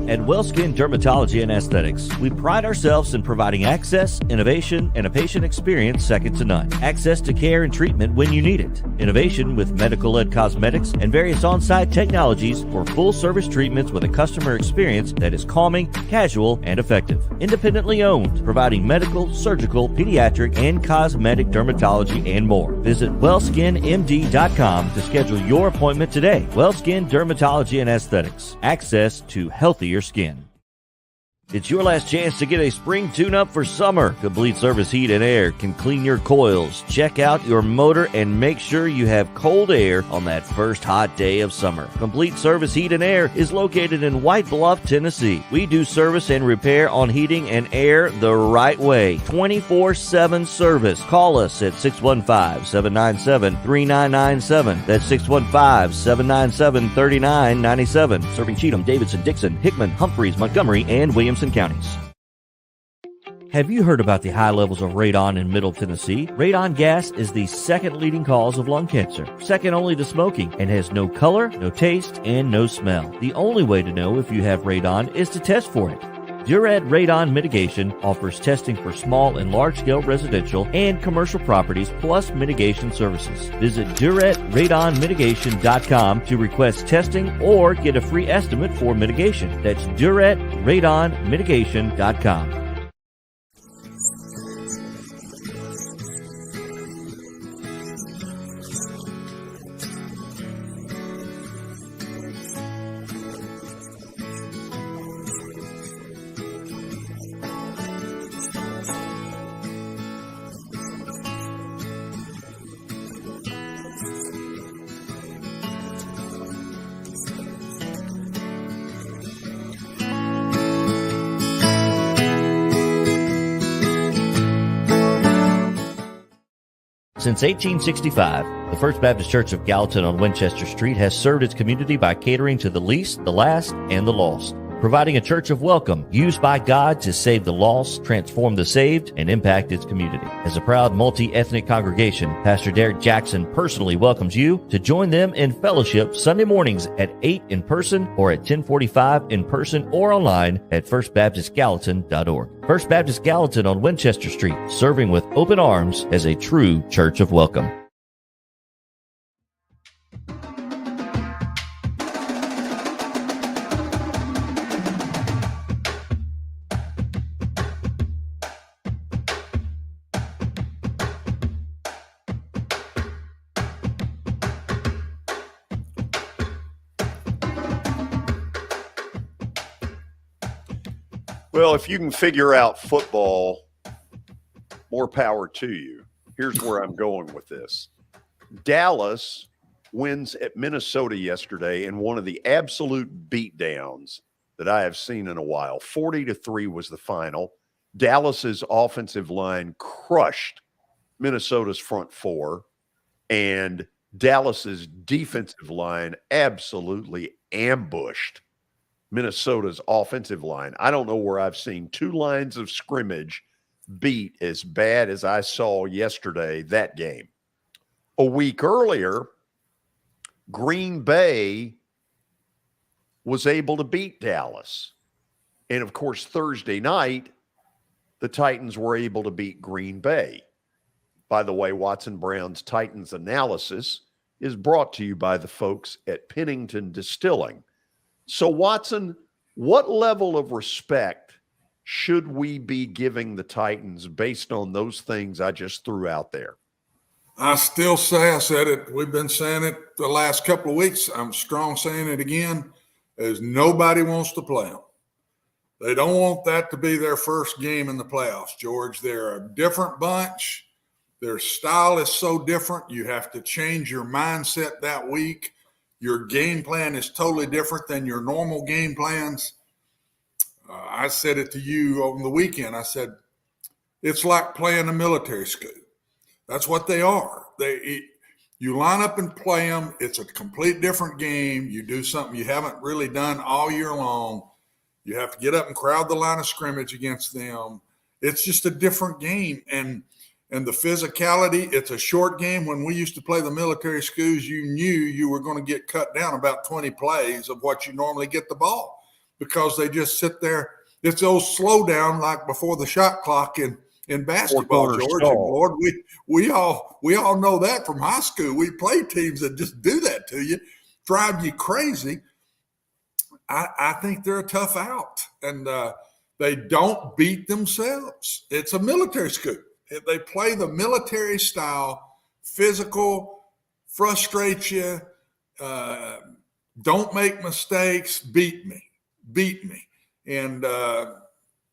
At WellSkin Dermatology and Aesthetics, we pride ourselves in providing access, innovation, and a patient experience second to none. Access to care and treatment when you need it. Innovation with medical-led cosmetics and various on-site technologies for full-service treatments with a customer experience that is calming, casual, and effective. Independently owned, providing medical, surgical, pediatric, and cosmetic dermatology and more. Visit WellSkinMD.com to schedule your appointment today. WellSkin Dermatology and Aesthetics. Access to healthier skin. It's your last chance to get a spring tune-up for summer. Complete Service Heat and Air can clean your coils, check out your motor, and make sure you have cold air on that first hot day of summer. Complete Service Heat and Air is located in White Bluff, Tennessee. We do service and repair on heating and air the right way. 24/7 service. Call us at 615-797-3997. That's 615-797-3997. Serving Cheatham, Davidson, Dixon, Hickman, Humphreys, Montgomery, and Williamson counties. Have you heard about the high levels of radon in Middle Tennessee? Radon gas is the second leading cause of lung cancer, second only to smoking, and has no color, no taste, and no smell. The only way to know if you have radon is to test for it. Duret Radon Mitigation offers testing for small and large-scale residential and commercial properties plus mitigation services. Visit DuretRadonMitigation.com to request testing or get a free estimate for mitigation. That's DuretRadonMitigation.com. Since 1865, the First Baptist Church of Gallatin on Winchester Street has served its community by catering to the least, the last, and the lost, providing a church of welcome used by God to save the lost, transform the saved, and impact its community. As a proud multi-ethnic congregation, Pastor Derek Jackson personally welcomes you to join them in fellowship Sunday mornings at 8 in person or at 10:45 in person or online at firstbaptistgallatin.org. First Baptist Gallatin on Winchester Street, serving with open arms as a true church of welcome. Well, if you can figure out football, more power to you. Here's where I'm going with this. Dallas wins at Minnesota yesterday in one of the absolute beatdowns that I have seen in a while. 40-3 was the final. Dallas's offensive line crushed Minnesota's front four, and Dallas's defensive line absolutely ambushed Minnesota's offensive line. I don't know where I've seen two lines of scrimmage beat as bad as I saw yesterday that game. A week earlier, Green Bay was able to beat Dallas. And of course, Thursday night, the Titans were able to beat Green Bay. By the way, Watson Brown's Titans analysis is brought to you by the folks at Pennington Distilling. So, Watson, what level of respect should we be giving the Titans based on those things I just threw out there? I still say, I said it, we've been saying it the last couple of weeks. I'm strong saying it again, is nobody wants to play them. They don't want that to be their first game in the playoffs, George. They're a different bunch. Their style is so different. You have to change your mindset that week. Your game plan is totally different than your normal game plans. I said it to you on the weekend. I said, it's like playing a military school. That's what they are. You line up and play them. It's a complete different game. You do something you haven't really done all year long. You have to get up and crowd the line of scrimmage against them. It's just a different game. And the physicality, it's a short game. When we used to play the military schools, you knew you were going to get cut down about 20 plays of what you normally get the ball because they just sit there. It's those slow down like before the shot clock in basketball, George. And Lord, we all know that from high school. We play teams that just do that to you, drive you crazy. I think they're a tough out, and they don't beat themselves. It's a military school. They play the military style, physical, frustrate you, don't make mistakes, beat me. And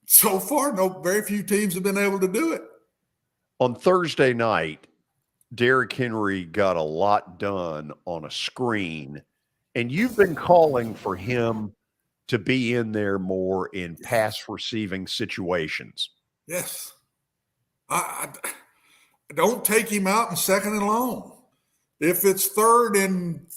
so far, very few teams have been able to do it. On Thursday night, Derrick Henry got a lot done on a screen, and you've been calling for him to be in there more in pass receiving situations. Yes. I don't take him out in second and long. If it's 3rd and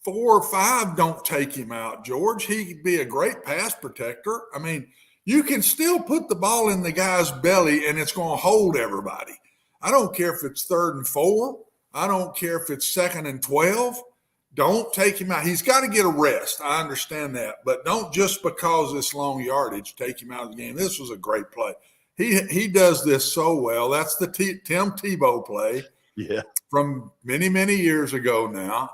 4 or 5, don't take him out, George. He'd be a great pass protector. I mean, You can still put the ball in the guy's belly and it's going to hold everybody. I don't care if it's 3rd and 4. I don't care if it's 2nd and 12. Don't take him out. He's got to get a rest. I understand that. But don't just because it's long yardage take him out of the game. This was a great play. He does this so well. That's the Tim Tebow play from many, many years ago now.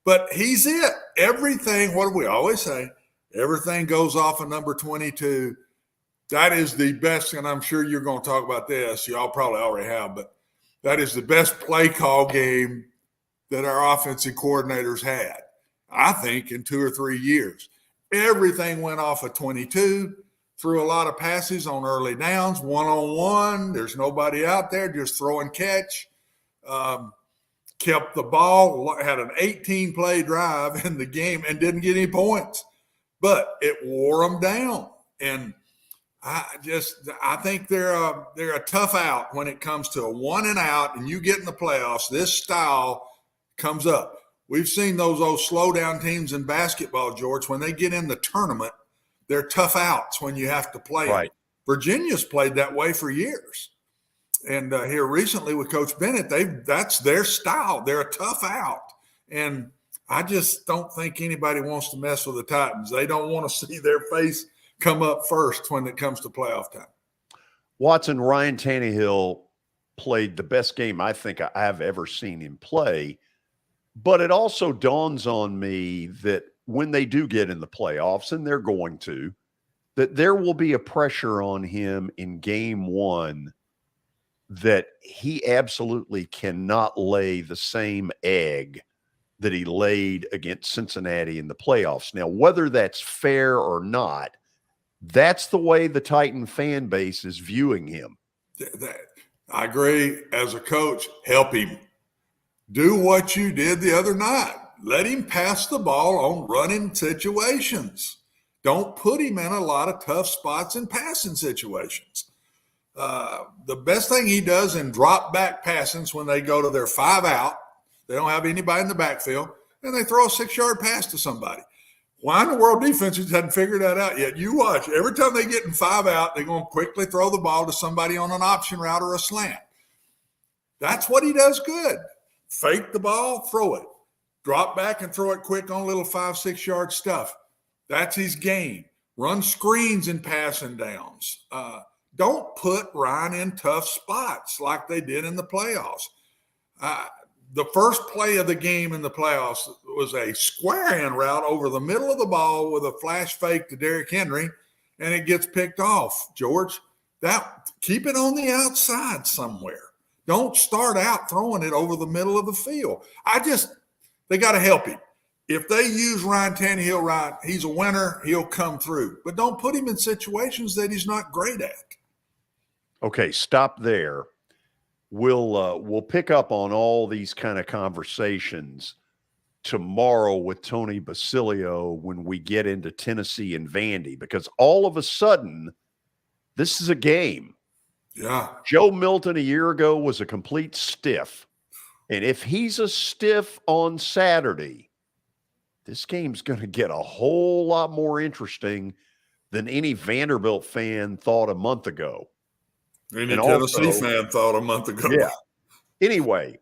But he's it. Everything, what do we always say? Everything goes off of number 22. That is the best, and I'm sure you're going to talk about this. Y'all probably already have, but that is the best play call game that our offensive coordinators had, I think, in 2 or 3 years. Everything went off of 22, threw a lot of passes on early downs, one-on-one. There's nobody out there, just throw and catch. Kept the ball, had an 18-play drive in the game and didn't get any points. But it wore them down. And I think they're a tough out when it comes to a 1 and out and you get in the playoffs. This style comes up. We've seen those slow down teams in basketball, George. When they get in the tournament, they're tough outs when you have to play them. Virginia's played that way for years. And here recently with Coach Bennett, that's their style. They're a tough out. And I just don't think anybody wants to mess with the Titans. They don't want to see their face come up first when it comes to playoff time. Watson, Ryan Tannehill played the best game I think I've ever seen him play. But it also dawns on me that when they do get in the playoffs, and they're going to, that there will be a pressure on him in game 1 that he absolutely cannot lay the same egg that he laid against Cincinnati in the playoffs. Now, whether that's fair or not, that's the way the Titan fan base is viewing him. I agree. As a coach, help him. Do what you did the other night. Let him pass the ball on running situations. Don't put him in a lot of tough spots in passing situations. The best thing he does in drop back passings when they go to their 5 out, they don't have anybody in the backfield, and they throw a 6-yard pass to somebody. Why in the world defenses hadn't figured that out yet? You watch. Every time they get in 5 out, they're going to quickly throw the ball to somebody on an option route or a slant. That's what he does good. Fake the ball, throw it. Drop back and throw it quick on little 5-6 yard stuff. That's his game. Run screens and passing downs. Don't put Ryan in tough spots like they did in the playoffs. The first play of the game in the playoffs was a square hand route over the middle of the ball with a flash fake to Derrick Henry, and it gets picked off, George. Keep it on the outside somewhere. Don't start out throwing it over the middle of the field. They got to help him. If they use Ryan Tannehill right, he's a winner. He'll come through. But don't put him in situations that he's not great at. Okay, stop there. We'll pick up on all these kind of conversations tomorrow with Tony Basilio when we get into Tennessee and Vandy, because all of a sudden, this is a game. Yeah. Joe Milton a year ago was a complete stiff. And if he's a stiff on Saturday, this game's going to get a whole lot more interesting than any Vanderbilt fan thought a month ago. Any Tennessee fan thought a month ago. Yeah. Anyway,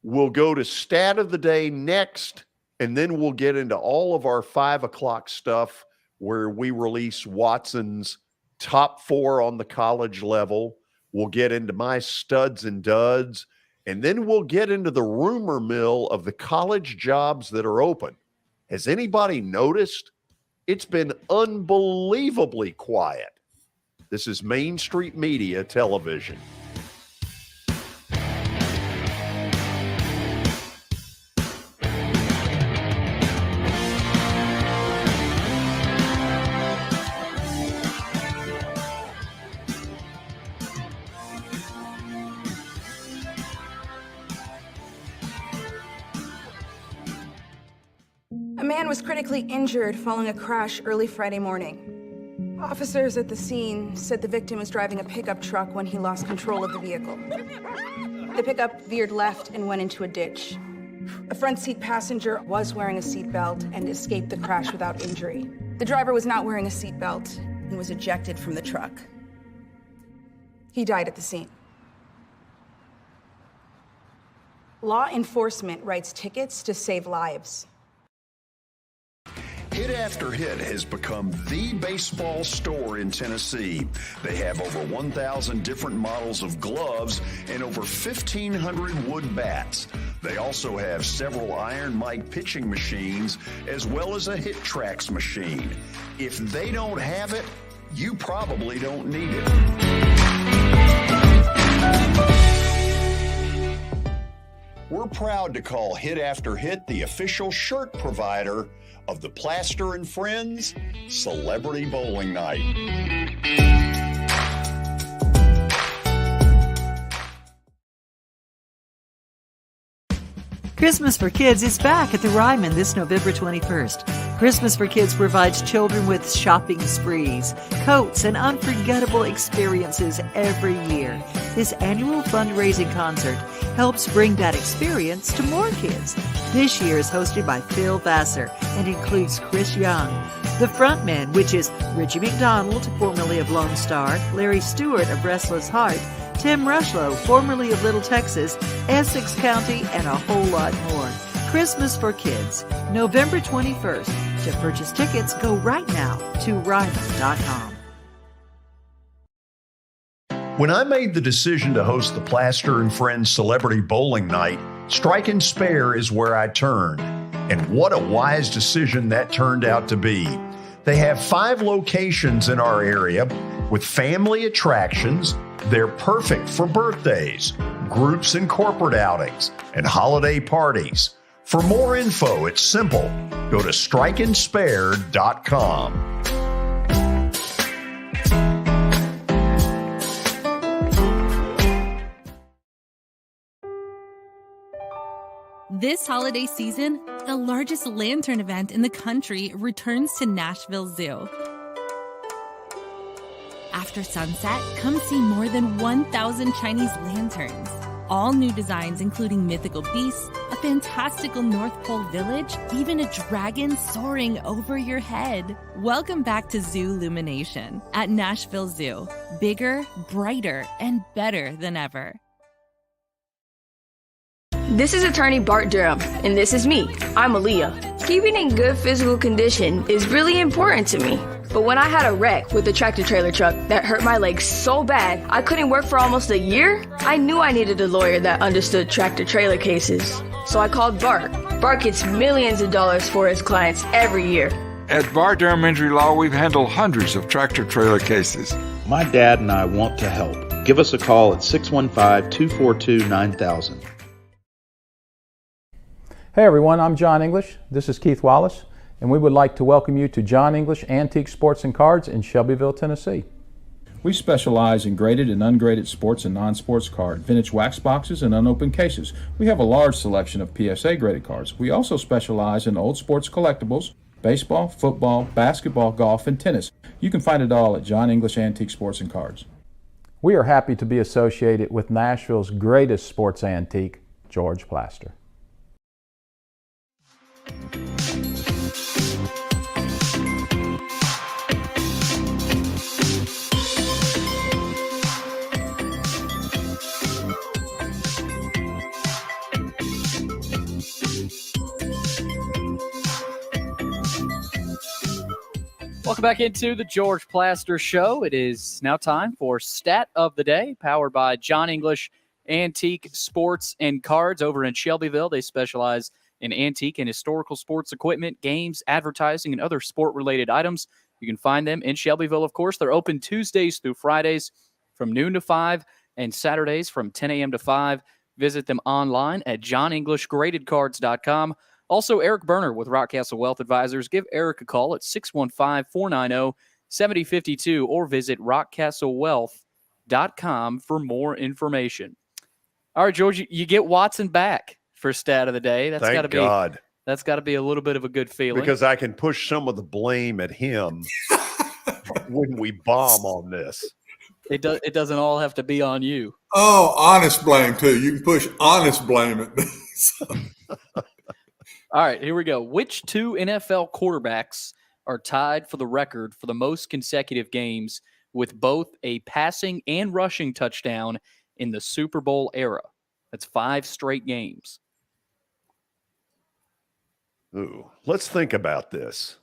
we'll go to stat of the day next, and then we'll get into all of our 5 o'clock stuff where we release Watson's top 4 on the college level. We'll get into my studs and duds, and then we'll get into the rumor mill of the college jobs that are open. Has anybody noticed? It's been unbelievably quiet. This is Main Street Media Television. A man was critically injured following a crash early Friday morning. Officers at the scene said the victim was driving a pickup truck when he lost control of the vehicle. The pickup veered left and went into a ditch. A front seat passenger was wearing a seatbelt and escaped the crash without injury. The driver was not wearing a seatbelt and was ejected from the truck. He died at the scene. Law enforcement writes tickets to save lives. Hit After Hit has become the baseball store in Tennessee. They have over 1,000 different models of gloves and over 1,500 wood bats. They also have several Iron Mike pitching machines as well as a Hit Tracks machine. If they don't have it, you probably don't need it. We're proud to call Hit After Hit the official shirt provider of the Plaster and Friends Celebrity Bowling Night. Christmas for Kids is back at the Ryman this November 21st. Christmas for Kids provides children with shopping sprees, coats, and unforgettable experiences every year. This annual fundraising concert helps bring that experience to more kids. This year is hosted by Phil Vassar and includes Chris Young. The frontmen, which is Richie McDonald, formerly of Lone Star, Larry Stewart of Restless Heart, Tim Rushlow, formerly of Little Texas, Essex County, and a whole lot more. Christmas for Kids, November 21st. To purchase tickets, go right now to Ryman.com. When I made the decision to host the Plaster and Friends Celebrity Bowling Night, Strike and Spare is where I turned. And what a wise decision that turned out to be. They have 5 locations in our area with family attractions. They're perfect for birthdays, groups and corporate outings, and holiday parties. For more info, it's simple. Go to strikeandspare.com. This holiday season, the largest lantern event in the country returns to Nashville Zoo. After sunset, come see more than 1,000 Chinese lanterns. All new designs including mythical beasts, a fantastical North Pole village, even a dragon soaring over your head. Welcome back to Zoo Illumination at Nashville Zoo. Bigger, brighter, and better than ever. This is attorney Bart Durham, and this is me. I'm Aaliyah. Keeping in good physical condition is really important to me. But when I had a wreck with a tractor-trailer truck that hurt my legs so bad I couldn't work for almost a year, I knew I needed a lawyer that understood tractor-trailer cases. So I called Bart. Bart gets millions of dollars for his clients every year. At Bart Durham Injury Law, we've handled hundreds of tractor-trailer cases. My dad and I want to help. Give us a call at 615-242-9000. Hey everyone, I'm John English. This is Keith Wallace, and we would like to welcome you to John English Antique Sports and Cards in Shelbyville, Tennessee. We specialize in graded and ungraded sports and non-sports cards, vintage wax boxes, and unopened cases. We have a large selection of PSA graded cards. We also specialize in old sports collectibles, baseball, football, basketball, golf, and tennis. You can find it all at John English Antique Sports and Cards. We are happy to be associated with Nashville's greatest sports antique, George Plaster. Welcome back into the George Plaster Show. It is now time for Stat of the Day, powered by John English Antique Sports and Cards over in Shelbyville. They specialize in antique and historical sports equipment, games, advertising, and other sport-related items. You can find them in Shelbyville, of course. They're open Tuesdays through Fridays from noon to 5 and Saturdays from 10 a.m. to 5. Visit them online at johnenglishgradedcards.com. Also, Eric Berner with Rockcastle Wealth Advisors. Give Eric a call at 615-490-7052 or visit rockcastlewealth.com for more information. All right, George, you get Watson back for Stat of the Day. That's got to be God. That's got to be a little bit of a good feeling. Because I can push some of the blame at him when we bomb on this. It doesn't all have to be on you. Oh, honest blame, too. You can push honest blame at me. All right, here we go. Which 2 NFL quarterbacks are tied for the record for the most consecutive games with both a passing and rushing touchdown in the Super Bowl era. That's 5 straight games. Ooh, let's think about this.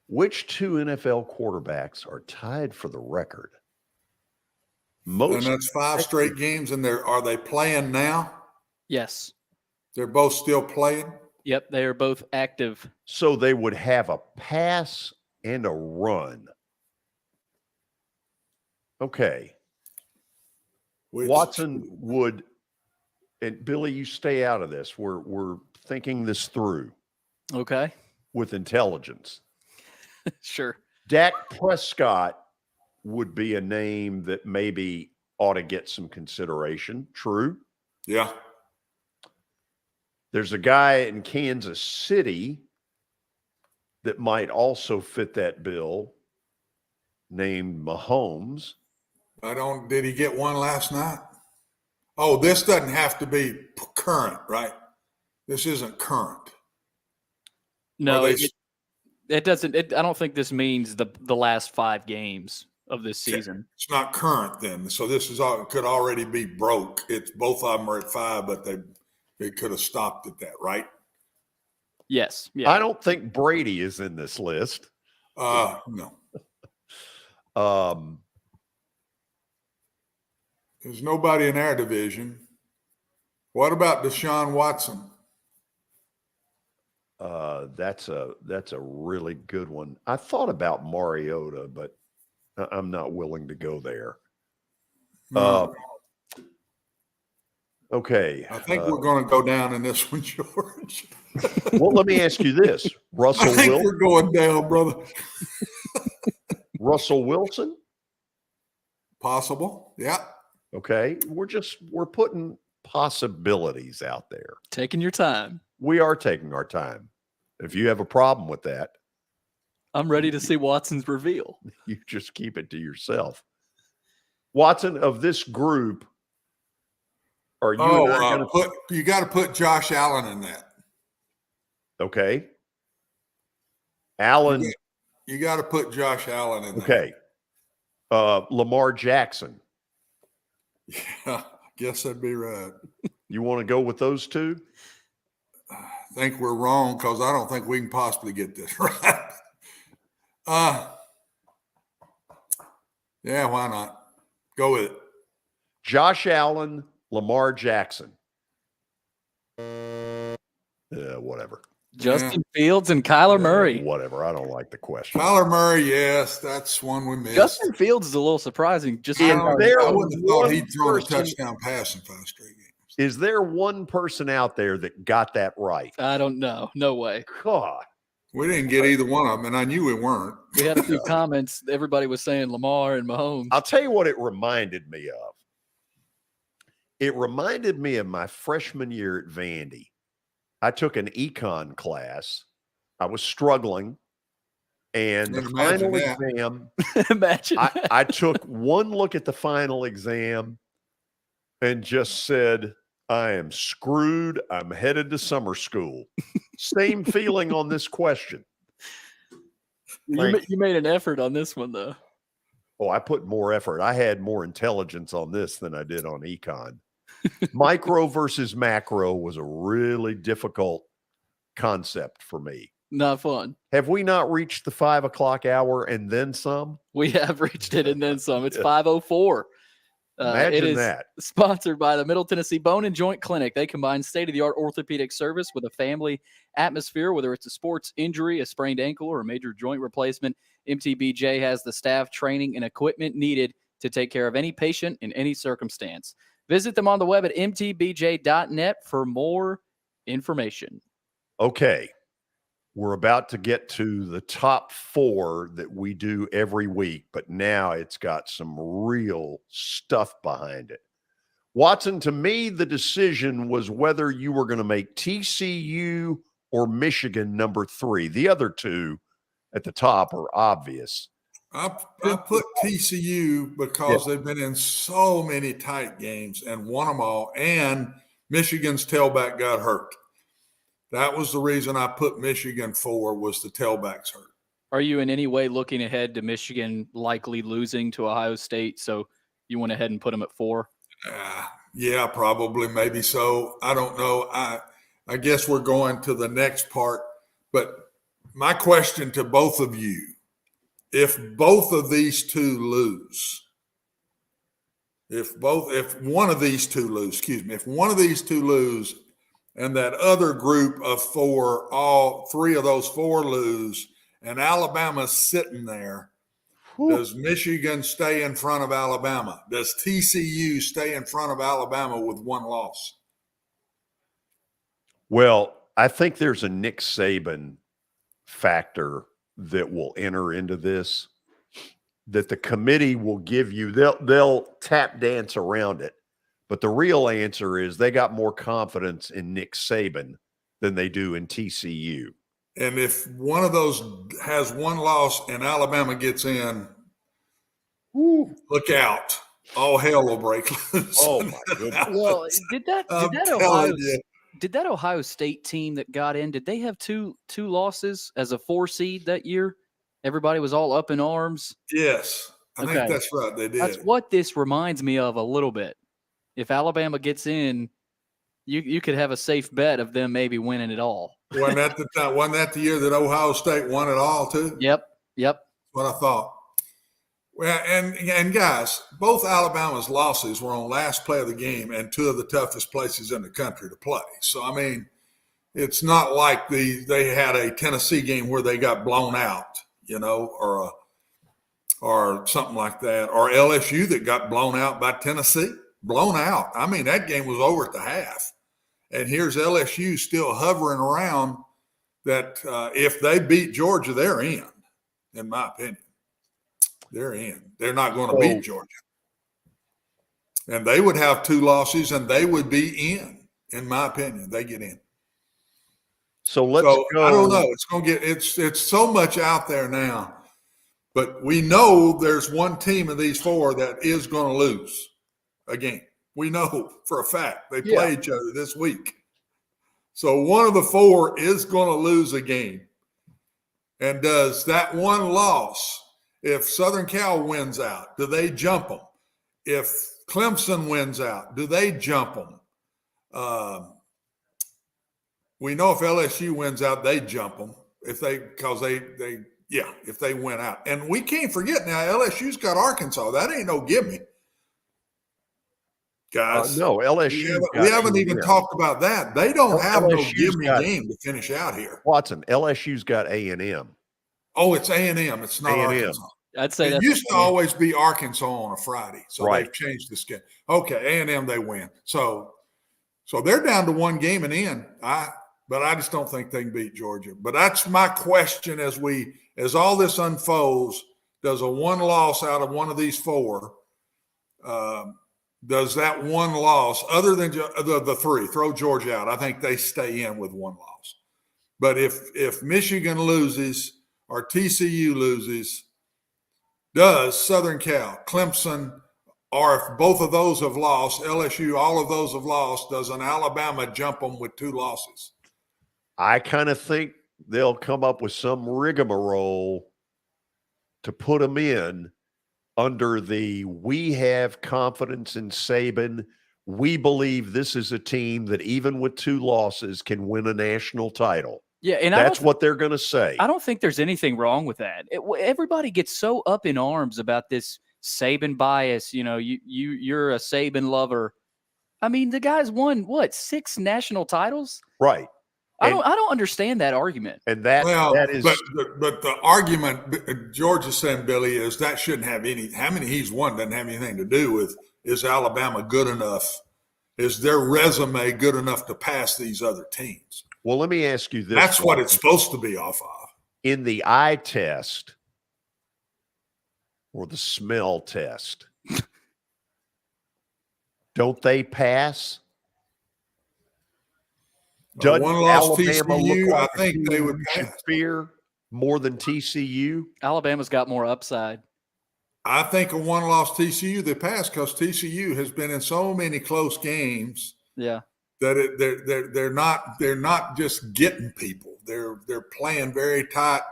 Which 2 NFL quarterbacks are tied for the record? And that's 5 straight games, and are they playing now? Yes. They're both still playing? Yep, they are both active. So they would have a pass and a run. Okay. Watson would, and Billy, you stay out of this. We're thinking this through. Okay. With intelligence. Sure. Dak Prescott would be a name that maybe ought to get some consideration. True? Yeah. There's a guy in Kansas City that might also fit that bill named Mahomes. Did he get one last night? Oh, this doesn't have to be current, right? This isn't current. No, it doesn't. I don't think this means the last 5 games of this season. It's not current then. So this could already be broke. It's both of them are at 5, but they could have stopped at that, right? Yes. Yeah. I don't think Brady is in this list. No. There's nobody in our division. What about Deshaun Watson? That's a really good one. I thought about Mariota, but I'm not willing to go there. Okay. I think we're going to go down in this one, George. Well, let me ask you this. Russell Wilson. We're going down, brother. Russell Wilson? Possible. Yeah. Okay. We're putting possibilities out there. Taking your time. We are taking our time. If you have a problem with that, I'm ready to see Watson's reveal. You just keep it to yourself. Watson, of this group, are you you got to put Josh Allen in that. Okay. Allen. You got to put Josh Allen in okay. Lamar Jackson. Yeah, I guess that'd be right. You want to go with those 2? I think we're wrong because I don't think we can possibly get this right. Yeah, why not? Go with it. Josh Allen, Lamar Jackson. Whatever. Justin Fields and Kyler Murray. Whatever. I don't like the question. Kyler Murray, yes, that's one we missed. Justin Fields is a little surprising. I wouldn't have thought he'd throw a touchdown pass in 5 straight games. Is there one person out there that got that right? I don't know. No way. God. We didn't get either one of them, and I knew we weren't. We had a few comments. Everybody was saying Lamar and Mahomes. I'll tell you what it reminded me of. It reminded me of my freshman year at Vandy. I took an econ class. I was struggling. And the final exam, imagine I took one look at the final exam and just said, I am screwed. I'm headed to summer school. Same feeling on this question. You made an effort on this one, though. Oh, I put more effort. I had more intelligence on this than I did on econ. Micro versus macro was a really difficult concept for me. Not fun. Have we not reached the 5 o'clock hour and then some? We have reached it and then some. It's 5:04. Imagine it is that. Sponsored by the Middle Tennessee Bone and Joint Clinic. They combine state-of-the-art orthopedic service with a family atmosphere, whether it's a sports injury, a sprained ankle, or a major joint replacement. MTBJ has the staff, training, and equipment needed to take care of any patient in any circumstance. Visit them on the web at mtbj.net for more information. Okay. We're about to get to the top 4 that we do every week, but now it's got some real stuff behind it. Watson, to me, the decision was whether you were going to make TCU or Michigan number 3. The other 2 at the top are obvious. I put TCU because they've been in so many tight games and won them all, and Michigan's tailback got hurt. That was the reason I put Michigan 4 was the tailbacks hurt. Are you in any way looking ahead to Michigan likely losing to Ohio State? So you went ahead and put them at 4? Yeah, probably, maybe so. I don't know. I guess we're going to the next part. But my question to both of you, if both of these two lose, if one of these two lose, and that other group of 4, all 3 of those 4 lose, and Alabama's sitting there, does Michigan stay in front of Alabama? Does TCU stay in front of Alabama with 1 loss? Well, I think there's a Nick Saban factor that will enter into this, that the committee will give you. They'll tap dance around it. But the real answer is they got more confidence in Nick Saban than they do in TCU. And if one of those has 1 loss and Alabama gets in, look out. All hell will break loose. Oh, my goodness. Well, did that Ohio State team that got in, did they have two losses as a 4 seed that year? Everybody was all up in arms. Yes, I think that's right. They did. That's what this reminds me of a little bit. If Alabama gets in, you could have a safe bet of them maybe winning it all. Wasn't that the year that Ohio State won it all too? Yep. What I thought. Well, and guys, both Alabama's losses were on last play of the game and 2 of the toughest places in the country to play. So I mean, it's not like they had a Tennessee game where they got blown out, or something like that, or LSU that got blown out by Tennessee. Blown out. I mean, that game was over at the half. And here's LSU still hovering around that if they beat Georgia, they're in my opinion. They're in. They're not going to beat Georgia. And they would have 2 losses, and they would be in my opinion. They get in. So let's go. I don't know. It's going to get it's so much out there now. But we know there's one team of these 4 that is going to lose a game. We know for a fact. They play each other this week. So one of the 4 is going to lose a game. And does that 1 loss, if Southern Cal wins out, do they jump them? If Clemson wins out, do they jump them? We know if LSU wins out, they jump them if they win out. And we can't forget now, LSU's got Arkansas. That ain't no gimme. Guys, no, LSU. We haven't even talked about that. They don't have no gimme game to finish out here. Watson, LSU's got A&M. Oh, it's A&M. It's not Arkansas. I'd say it used to always be Arkansas on a Friday, so they've changed the schedule. Okay, A&M they win, so they're down to 1 game and in. But I just don't think they can beat Georgia. But that's my question as all this unfolds. Does a 1 loss out of one of these 4? Does that 1 loss, other than the 3, throw Georgia out? I think they stay in with 1 loss. But if Michigan loses or TCU loses, does Southern Cal, Clemson, or if both of those have lost, LSU, all of those have lost, does an Alabama jump them with 2 losses? I kind of think they'll come up with some rigmarole to put them in under we have confidence in Saban. We believe this is a team that even with 2 losses can win a national title. Yeah, and that's what they're going to say. I don't think there's anything wrong with that. Everybody gets so up in arms about this Saban bias. You're a Saban lover. I mean, the guy's won 6 national titles? Right. I don't understand that argument. And that is. But the argument George is saying, Billy, is that shouldn't have how many he's won doesn't have anything to do with, is Alabama good enough? Is their resume good enough to pass these other teams? Well, let me ask you this. That's what it's supposed to be off of. In the eye test or the smell test, don't they pass? Does 1 loss Alabama TCU, look like I think they would should fear more than TCU? Alabama's got more upside. I think a 1 loss TCU they pass because TCU has been in so many close games. Yeah. that they're not just getting people. They're playing very tight.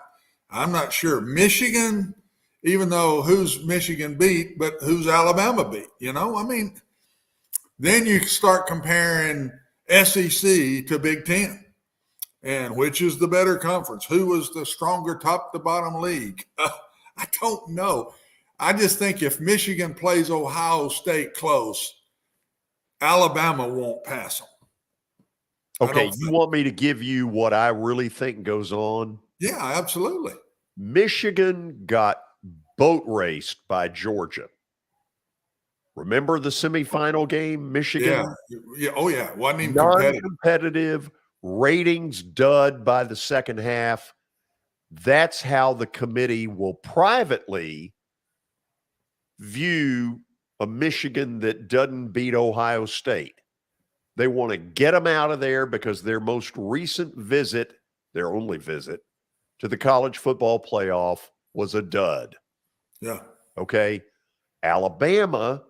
I'm not sure. Michigan, even though who's Michigan beat, but who's Alabama beat? I mean, then you start comparing SEC to Big Ten, and which is the better conference? Who was the stronger top to bottom league? I don't know. I just think if Michigan plays Ohio State close, Alabama won't pass them. Okay, you want me to give you what I really think goes on? Yeah, absolutely. Michigan got boat raced by Georgia. Remember the semifinal game, Michigan? Yeah. Oh, yeah. Wasn't even non-competitive, ratings dud by the second half. That's how the committee will privately view a Michigan that doesn't beat Ohio State. They want to get them out of there because their most recent visit, their only visit, to the college football playoff was a dud. Yeah. Okay. Alabama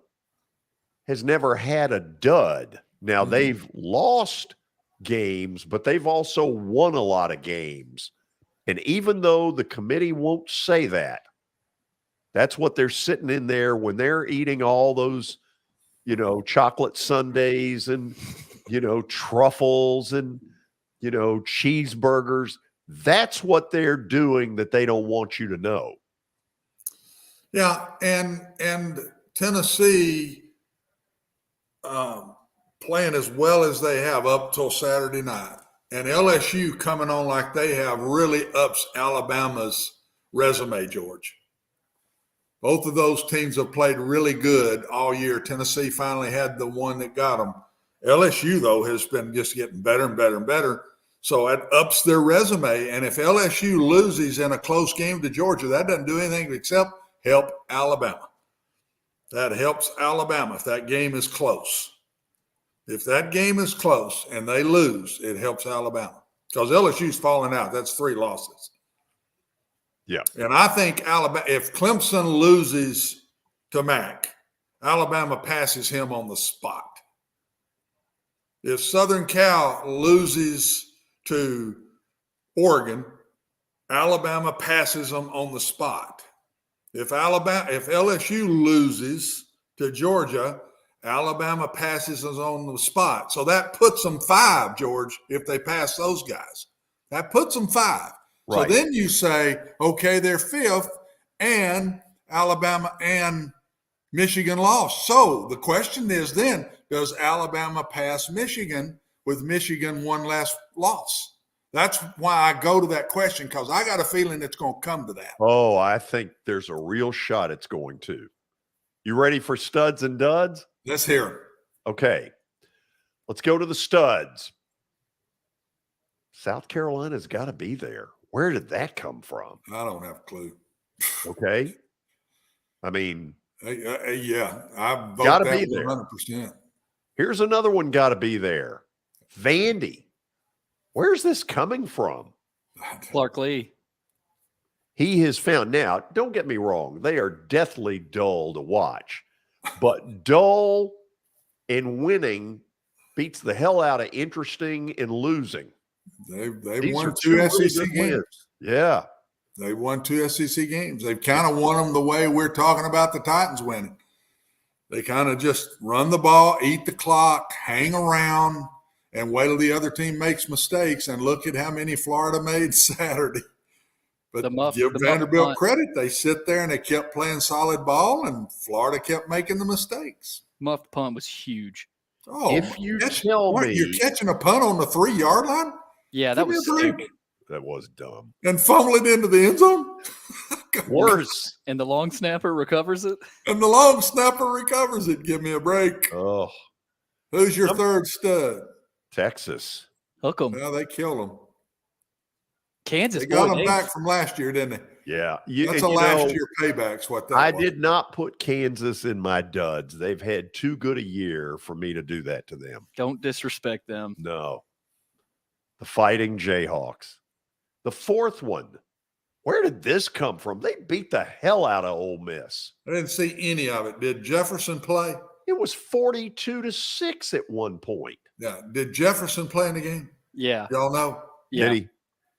has never had a dud. Now, they've lost games, but they've also won a lot of games. And even though the committee won't say that, that's what they're sitting in there when they're eating all those, chocolate sundaes and, truffles and, cheeseburgers. That's what they're doing that they don't want you to know. Yeah, and Tennessee playing as well as they have up till Saturday night, and LSU coming on like they have really ups Alabama's resume, George. Both of those teams have played really good all year. Tennessee finally had the one that got them. LSU, though, has been just getting better and better and better. So it ups their resume. And if LSU loses in a close game to Georgia, that doesn't do anything except help Alabama. That helps Alabama if that game is close. If that game is close and they lose, it helps Alabama. Because LSU's falling out. That's 3 losses. Yeah. And I think Alabama, if Clemson loses to Mac, Alabama passes him on the spot. If Southern Cal loses to Oregon, Alabama passes them on the spot. If LSU loses to Georgia, Alabama passes them on the spot. So that puts them 5, George, if they pass those guys. That puts them 5. Right. So then you say, okay, they're 5th, and Alabama and Michigan lost. So the question is then, does Alabama pass Michigan with Michigan one less loss? That's why I go to that question, because I got a feeling it's going to come to that. Oh, I think there's a real shot it's going to. You ready for studs and duds? Let's hear it. Okay. Let's go to the studs. South Carolina's got to be there. Where did that come from? I don't have a clue. Okay. I mean, yeah, I vote gotta that be there. 100%. Here's another one got to be there. Vandy. Where's this coming from? Clark Lee. He has found. Now, don't get me wrong. They are deathly dull to watch. But dull and winning beats the hell out of interesting and losing. They've won 2 SEC games. Yeah. They won 2 SEC games. They've kind of won them the way we're talking about the Titans winning. They kind of just run the ball, eat the clock, hang around, and wait till the other team makes mistakes. And look at how many Florida made Saturday. But give Vanderbilt credit. They sit there and they kept playing solid ball, and Florida kept making the mistakes. Muffed punt was huge. Oh, if you tell me you're catching a punt on the 3-yard line? Yeah, that was stupid. That was dumb. And fumble it into the end zone? Worse. And the long snapper recovers it? And the long snapper recovers it. Give me a break. Oh. Who's your third stud? Texas. Hook 'em. Well, they killed them. Kansas. They got them back from last year, didn't they? Yeah. That's a last year payback's what that was. I did not put Kansas in my duds. They've had too good a year for me to do that to them. Don't disrespect them. No. The Fighting Jayhawks. The fourth one. Where did this come from? They beat the hell out of Ole Miss. I didn't see any of it. Did Jefferson play? It was 42-6 at one point. Yeah. Did Jefferson play in the game? Yeah. Y'all know? Yeah. Did he?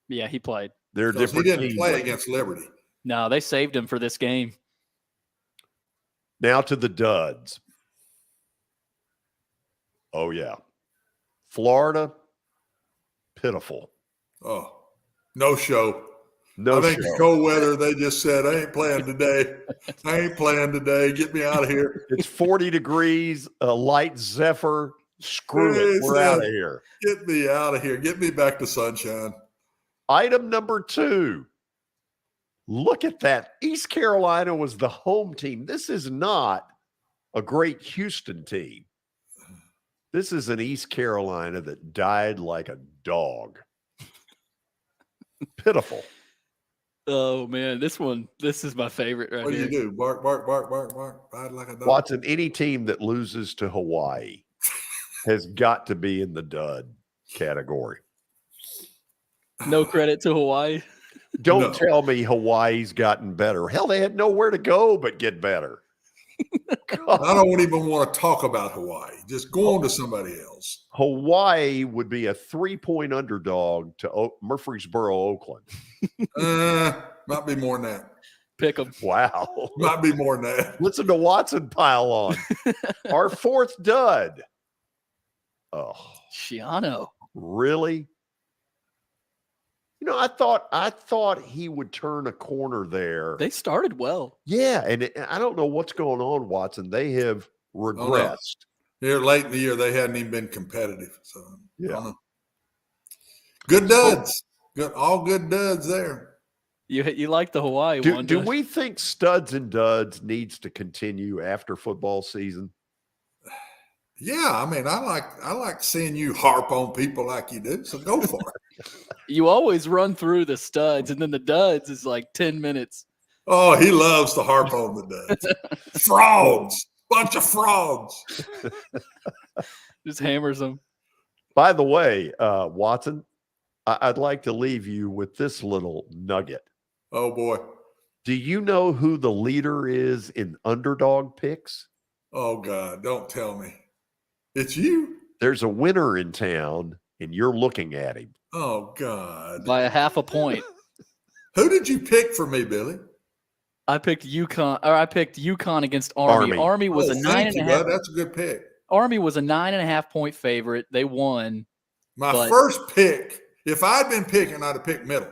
Yeah, he played. They're He different didn't teams. play against Liberty. No, they saved him for this game. Now to the duds. Oh, yeah. Florida, pitiful. Oh, no show. No I think show. the cold weather, they just said, I ain't playing today. I ain't playing today. Get me out of here. It's 40 degrees, a light zephyr. Screw it. We're out of here. Get me out of here. Get me back to sunshine. Item number 2. Look at that. East Carolina was the home team. This is not a great Houston team. This is an East Carolina that died like a dog. Pitiful. Oh, man. This is my favorite right What do here. you do? Bark, bark, bark, bark, bark. Ride like a dog. Watson, any team that loses to Hawaii has got to be in the dud category. No credit to Hawaii. Don't tell me Hawaii's gotten better. Hell, they had nowhere to go but get better. I don't even want to talk about Hawaii. Just go on to somebody else. Hawaii would be a 3-point underdog to Murfreesboro, Oakland. Might be more than that. Pick them. Wow. Might be more than that. Listen to Watson pile on. Our 4th dud. Oh, Shiano. Really? You know, I thought he would turn a corner there. They started well. Yeah, and I don't know what's going on, Watson. They have regressed. Here late in the year, they hadn't even been competitive. So Yeah. I don't know. Good duds. All good duds there. You like the Hawaii one? Do we think studs and duds needs to continue after football season? Yeah, I mean, I like seeing you harp on people like you do. So go for it. You always run through the studs, and then the duds is like 10 minutes. Oh, he loves to harp on the duds. Frauds. Bunch of frauds. Just hammers them. By the way, Watson, I'd like to leave you with this little nugget. Oh, boy. Do you know who the leader is in underdog picks? Oh, God. Don't tell me. It's you? There's a winner in town, and you're looking at him. Oh, God. By a half a point. Who did you pick for me, Billy? I picked UConn against Army. Army was a 9.5. That's a good pick. Army was a 9.5 point favorite. They won. My first pick, if I'd been picking, I'd have picked middle.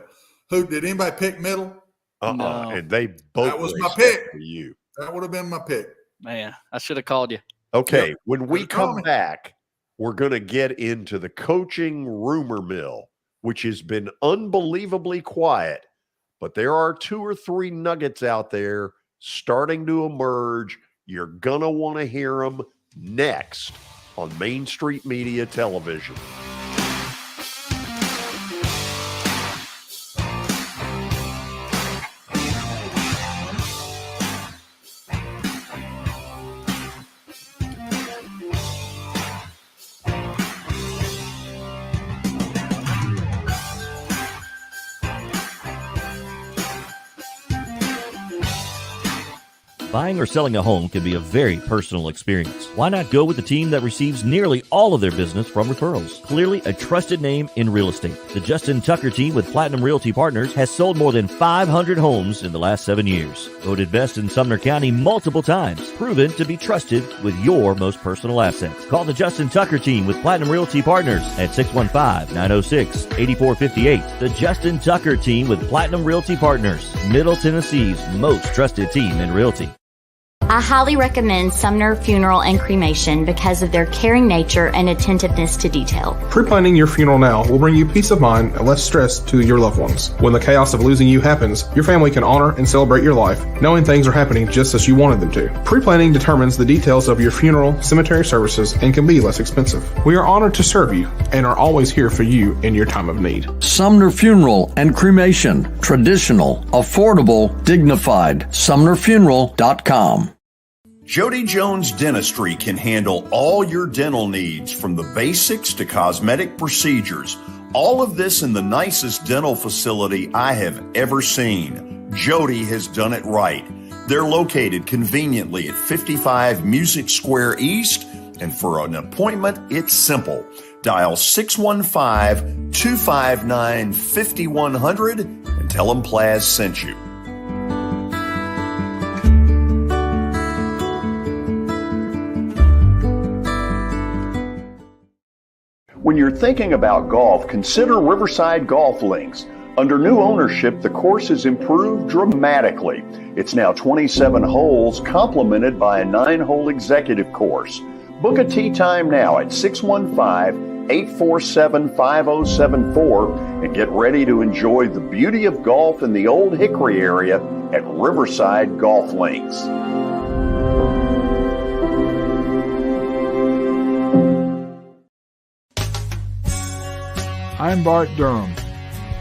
Who did anybody pick middle? No. And they both. That was my pick. For you. That would have been my pick. Man, I should have called you. Okay, Yep. when we come back, we're going to get into the coaching rumor mill, which has been unbelievably quiet, but there are 2 or 3 nuggets out there starting to emerge. You're going to want to hear them next on Main Street Media Television. Buying or selling a home can be a very personal experience. Why not go with the team that receives nearly all of their business from referrals? Clearly a trusted name in real estate. The Justin Tucker team with Platinum Realty Partners has sold more than 500 homes in the last 7 years. Voted best in Sumner County multiple times. Proven to be trusted with your most personal assets. Call the Justin Tucker team with Platinum Realty Partners at 615-906-8458. The Justin Tucker team with Platinum Realty Partners, Middle Tennessee's most trusted team in realty. I highly recommend Sumner Funeral and Cremation because of their caring nature and attentiveness to detail. Pre-planning your funeral now will bring you peace of mind and less stress to your loved ones. When the chaos of losing you happens, your family can honor and celebrate your life, knowing things are happening just as you wanted them to. Pre-planning determines the details of your funeral, cemetery services, and can be less expensive. We are honored to serve you and are always here for you in your time of need. Sumner Funeral and Cremation. Traditional, affordable, dignified. SumnerFuneral.com. Jody Jones Dentistry can handle all your dental needs, from the basics to cosmetic procedures. All of this in the nicest dental facility I have ever seen. Jody has done it right. They're located conveniently at 55 Music Square East And for an appointment, it's simple. Dial 615-259-5100 and tell them Plaz sent you. When you're thinking about golf, consider Riverside Golf Links. Under new ownership, the course has improved dramatically. It's now 27 holes, complemented by a 9-hole executive course. Book a tee time now at 615-847-5074 and get ready to enjoy the beauty of golf in the Old Hickory area at Riverside Golf Links. I'm Bart Durham.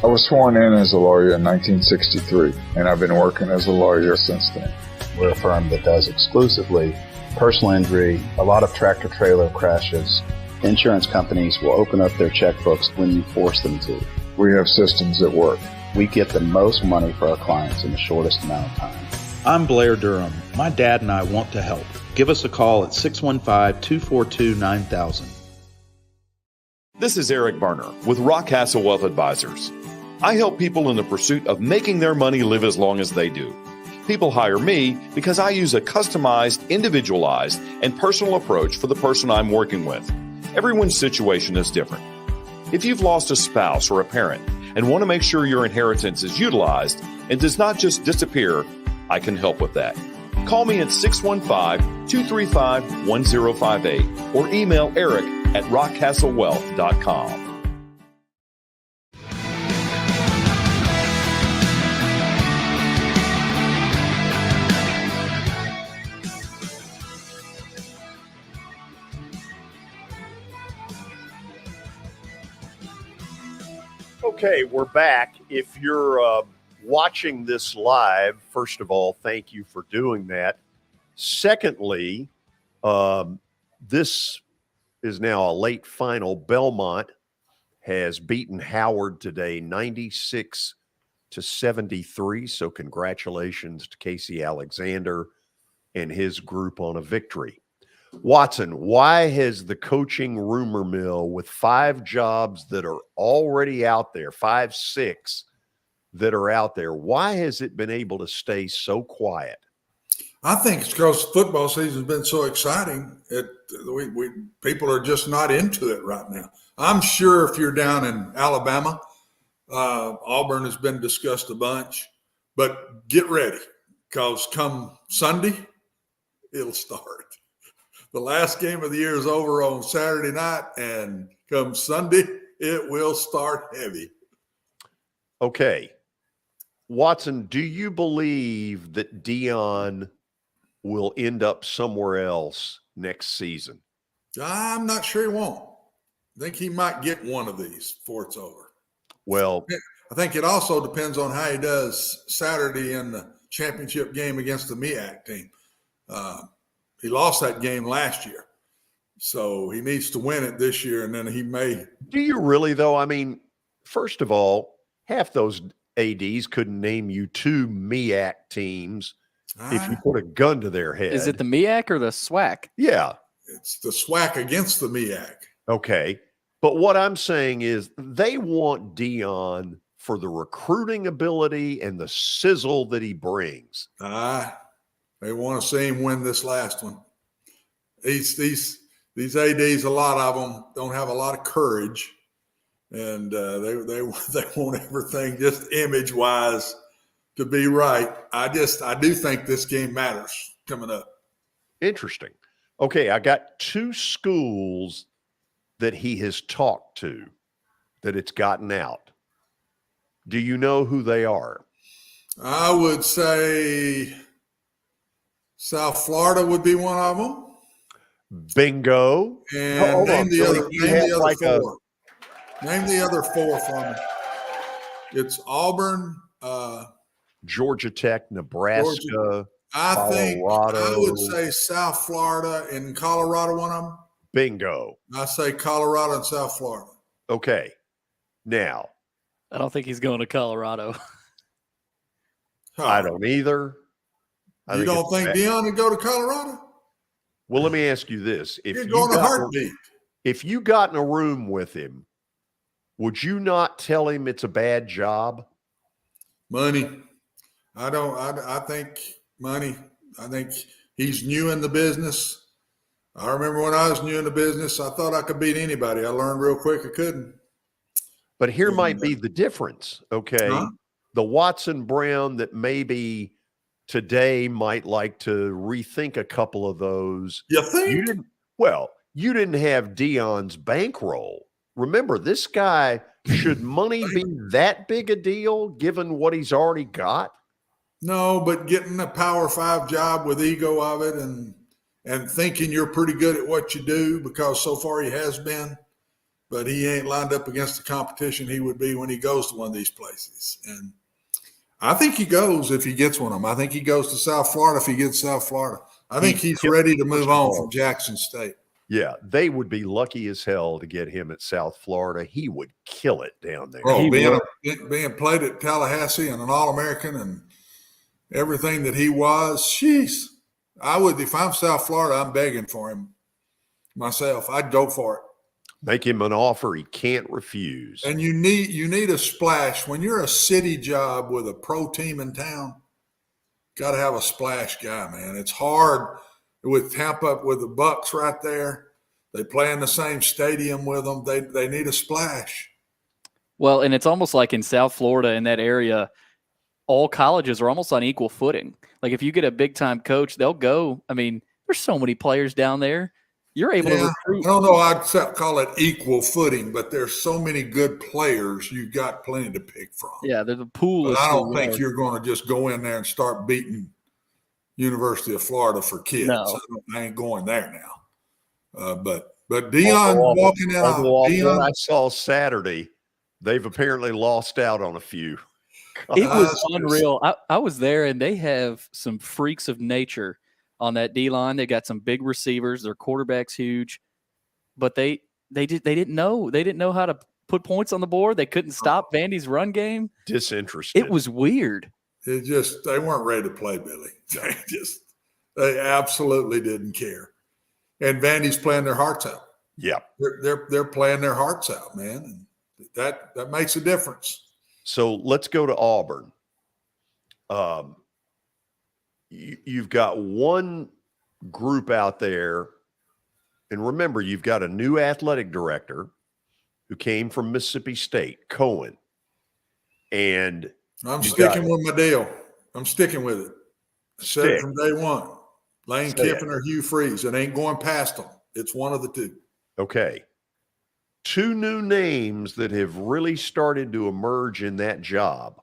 I was sworn in as a lawyer in 1963, and I've been working as a lawyer since then. We're a firm that does exclusively personal injury, a lot of tractor-trailer crashes. Insurance companies will open up their checkbooks when you force them to. We have systems that work. We get the most money for our clients in the shortest amount of time. I'm Blair Durham. My dad and I want to help. Give us a call at 615-242-9000. This is Eric Berner with Rock Castle Wealth Advisors. I help people in the pursuit of making their money live as long as they do. People hire me because I use a customized, individualized, and personal approach for the person I'm working with. Everyone's situation is different. If you've lost a spouse or a parent and want to make sure your inheritance is utilized and does not just disappear, I can help with that. Call me at 615-235-1058 or email Eric at rockcastlewealth.com. Okay, we're back. If you're watching this live, first of all, thank you for doing that. Secondly, this is now a late final. Belmont has beaten Howard today 96-73. So congratulations to Casey Alexander and his group on a victory. Watson, why has the coaching rumor mill with 5 jobs that are already out there, 5, 6 that are out there, why has it been able to stay so quiet? I think it's because football season has been so exciting. People are just not into it right now. I'm sure if you're down in Alabama, Auburn has been discussed a bunch, but get ready because come Sunday, it'll start. The last game of the year is over on Saturday night, and come Sunday, it will start heavy. Okay. Watson, do you believe that Deion will end up somewhere else next season? I'm not sure he won't. I think he might get one of these before it's over. Well, I think it also depends on how he does Saturday in the championship game against the MEAC team. He lost that game last year, so he needs to win it this year, and then he may. Do you really, though? I mean, first of all, half those ADs couldn't name you 2 MEAC teams if you put a gun to their head. Is it the MEAC or the SWAC? Yeah. It's the SWAC against the MEAC. Okay. But what I'm saying is they want Deion for the recruiting ability and the sizzle that he brings. They want to see him win this last one. These ADs, a lot of them don't have a lot of courage, and they want everything just image-wise to be right. I do think this game matters coming up. Interesting. Okay, I got 2 schools that he has talked to that it's gotten out. Do you know who they are? I would say South Florida would be one of them. Bingo. And name the other 4. Name the other 4 for me. It's Auburn, Georgia Tech, Nebraska, Colorado. I would say South Florida and Colorado, one of them. Bingo. I say Colorado and South Florida. Okay. Now. I don't think he's going to Colorado. I don't either. You don't think Deion would go to Colorado? Well, let me ask you this. You're going to heartbeat. If you got in a room with him, would you not tell him it's a bad job? Money. I think money. I think he's new in the business. I remember when I was new in the business, I thought I could beat anybody. I learned real quick I couldn't. But here might be the difference, okay? Huh? The Watson Brown that maybe today might like to rethink a couple of those. You think? You didn't have Dion's bankroll. Remember, this guy, should money be that big a deal given what he's already got? No, but getting a Power 5 job with ego of it and thinking you're pretty good at what you do, because so far he has been, but he ain't lined up against the competition he would be when he goes to one of these places. And I think he goes if he gets one of them. I think he goes to South Florida if he gets South Florida. I think he's ready to move on from Jackson State. Yeah, they would be lucky as hell to get him at South Florida. He would kill it down there. Bro, being played at Tallahassee and an All-American and everything that he was, jeez. I would, if I'm South Florida, I'm begging for him myself. I'd go for it. Make him an offer he can't refuse. And you need a splash. When you're a city job with a pro team in town, got to have a splash guy, man. It's hard with Tampa, with the Bucks right there. They play in the same stadium with them. They need a splash. Well, and it's almost like in South Florida, in that area, all colleges are almost on equal footing. Like if you get a big-time coach, they'll go. I mean, there's so many players down there. You're able to recruit. I don't know. I'd call it equal footing, but there's so many good players. You've got plenty to pick from. Yeah, there's a pool. But I don't think you're going to just go in there and start beating University of Florida for kids. No. I ain't going there now. But Dion walking out. Dion, I saw Saturday, they've apparently lost out on a few. It was unreal. I was there, and they have some freaks of nature on that D line. They got some big receivers. Their quarterback's huge, but they didn't know how to put points on the board. They couldn't stop Vandy's run game. Disinterested. It was weird. They weren't ready to play, Billy. They absolutely didn't care. And Vandy's playing their hearts out. Yeah, they're playing their hearts out, man. And that makes a difference. So let's go to Auburn. You've got one group out there, and remember, you've got a new athletic director who came from Mississippi State, Cohen. And I'm sticking with my deal. I'm sticking with it. I said it from day one. Lane Kiffin or Hugh Freeze. It ain't going past them. It's one of the two. Okay. Two new names that have really started to emerge in that job.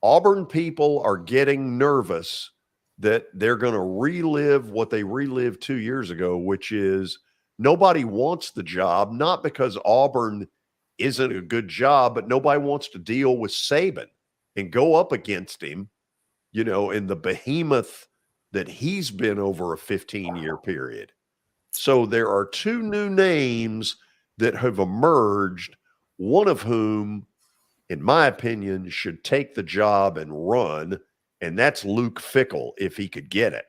Auburn people are getting nervous that they're going to relive what they relived 2 years ago, which is nobody wants the job, not because Auburn isn't a good job, but nobody wants to deal with Saban and go up against him, in the behemoth that he's been over a 15-year period. So there are two new names that have emerged, one of whom, in my opinion, should take the job and run, and that's Luke Fickell if he could get it.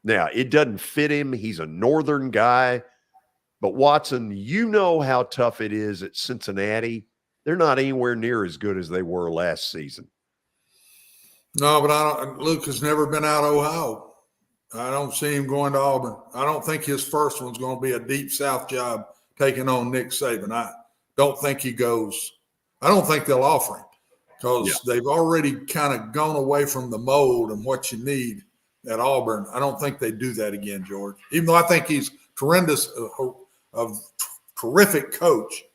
Now, it doesn't fit him. He's a northern guy. But, Watson, you know how tough it is at Cincinnati. They're not anywhere near as good as they were last season. No, but Luke has never been out of Ohio. I don't see him going to Auburn. I don't think his first one's going to be a deep South job taking on Nick Saban. I don't think he goes. I don't think they'll offer him because they've already kind of gone away from the mold and what you need at Auburn. I don't think they do that again, George. Even though I think he's tremendous, a terrific coach,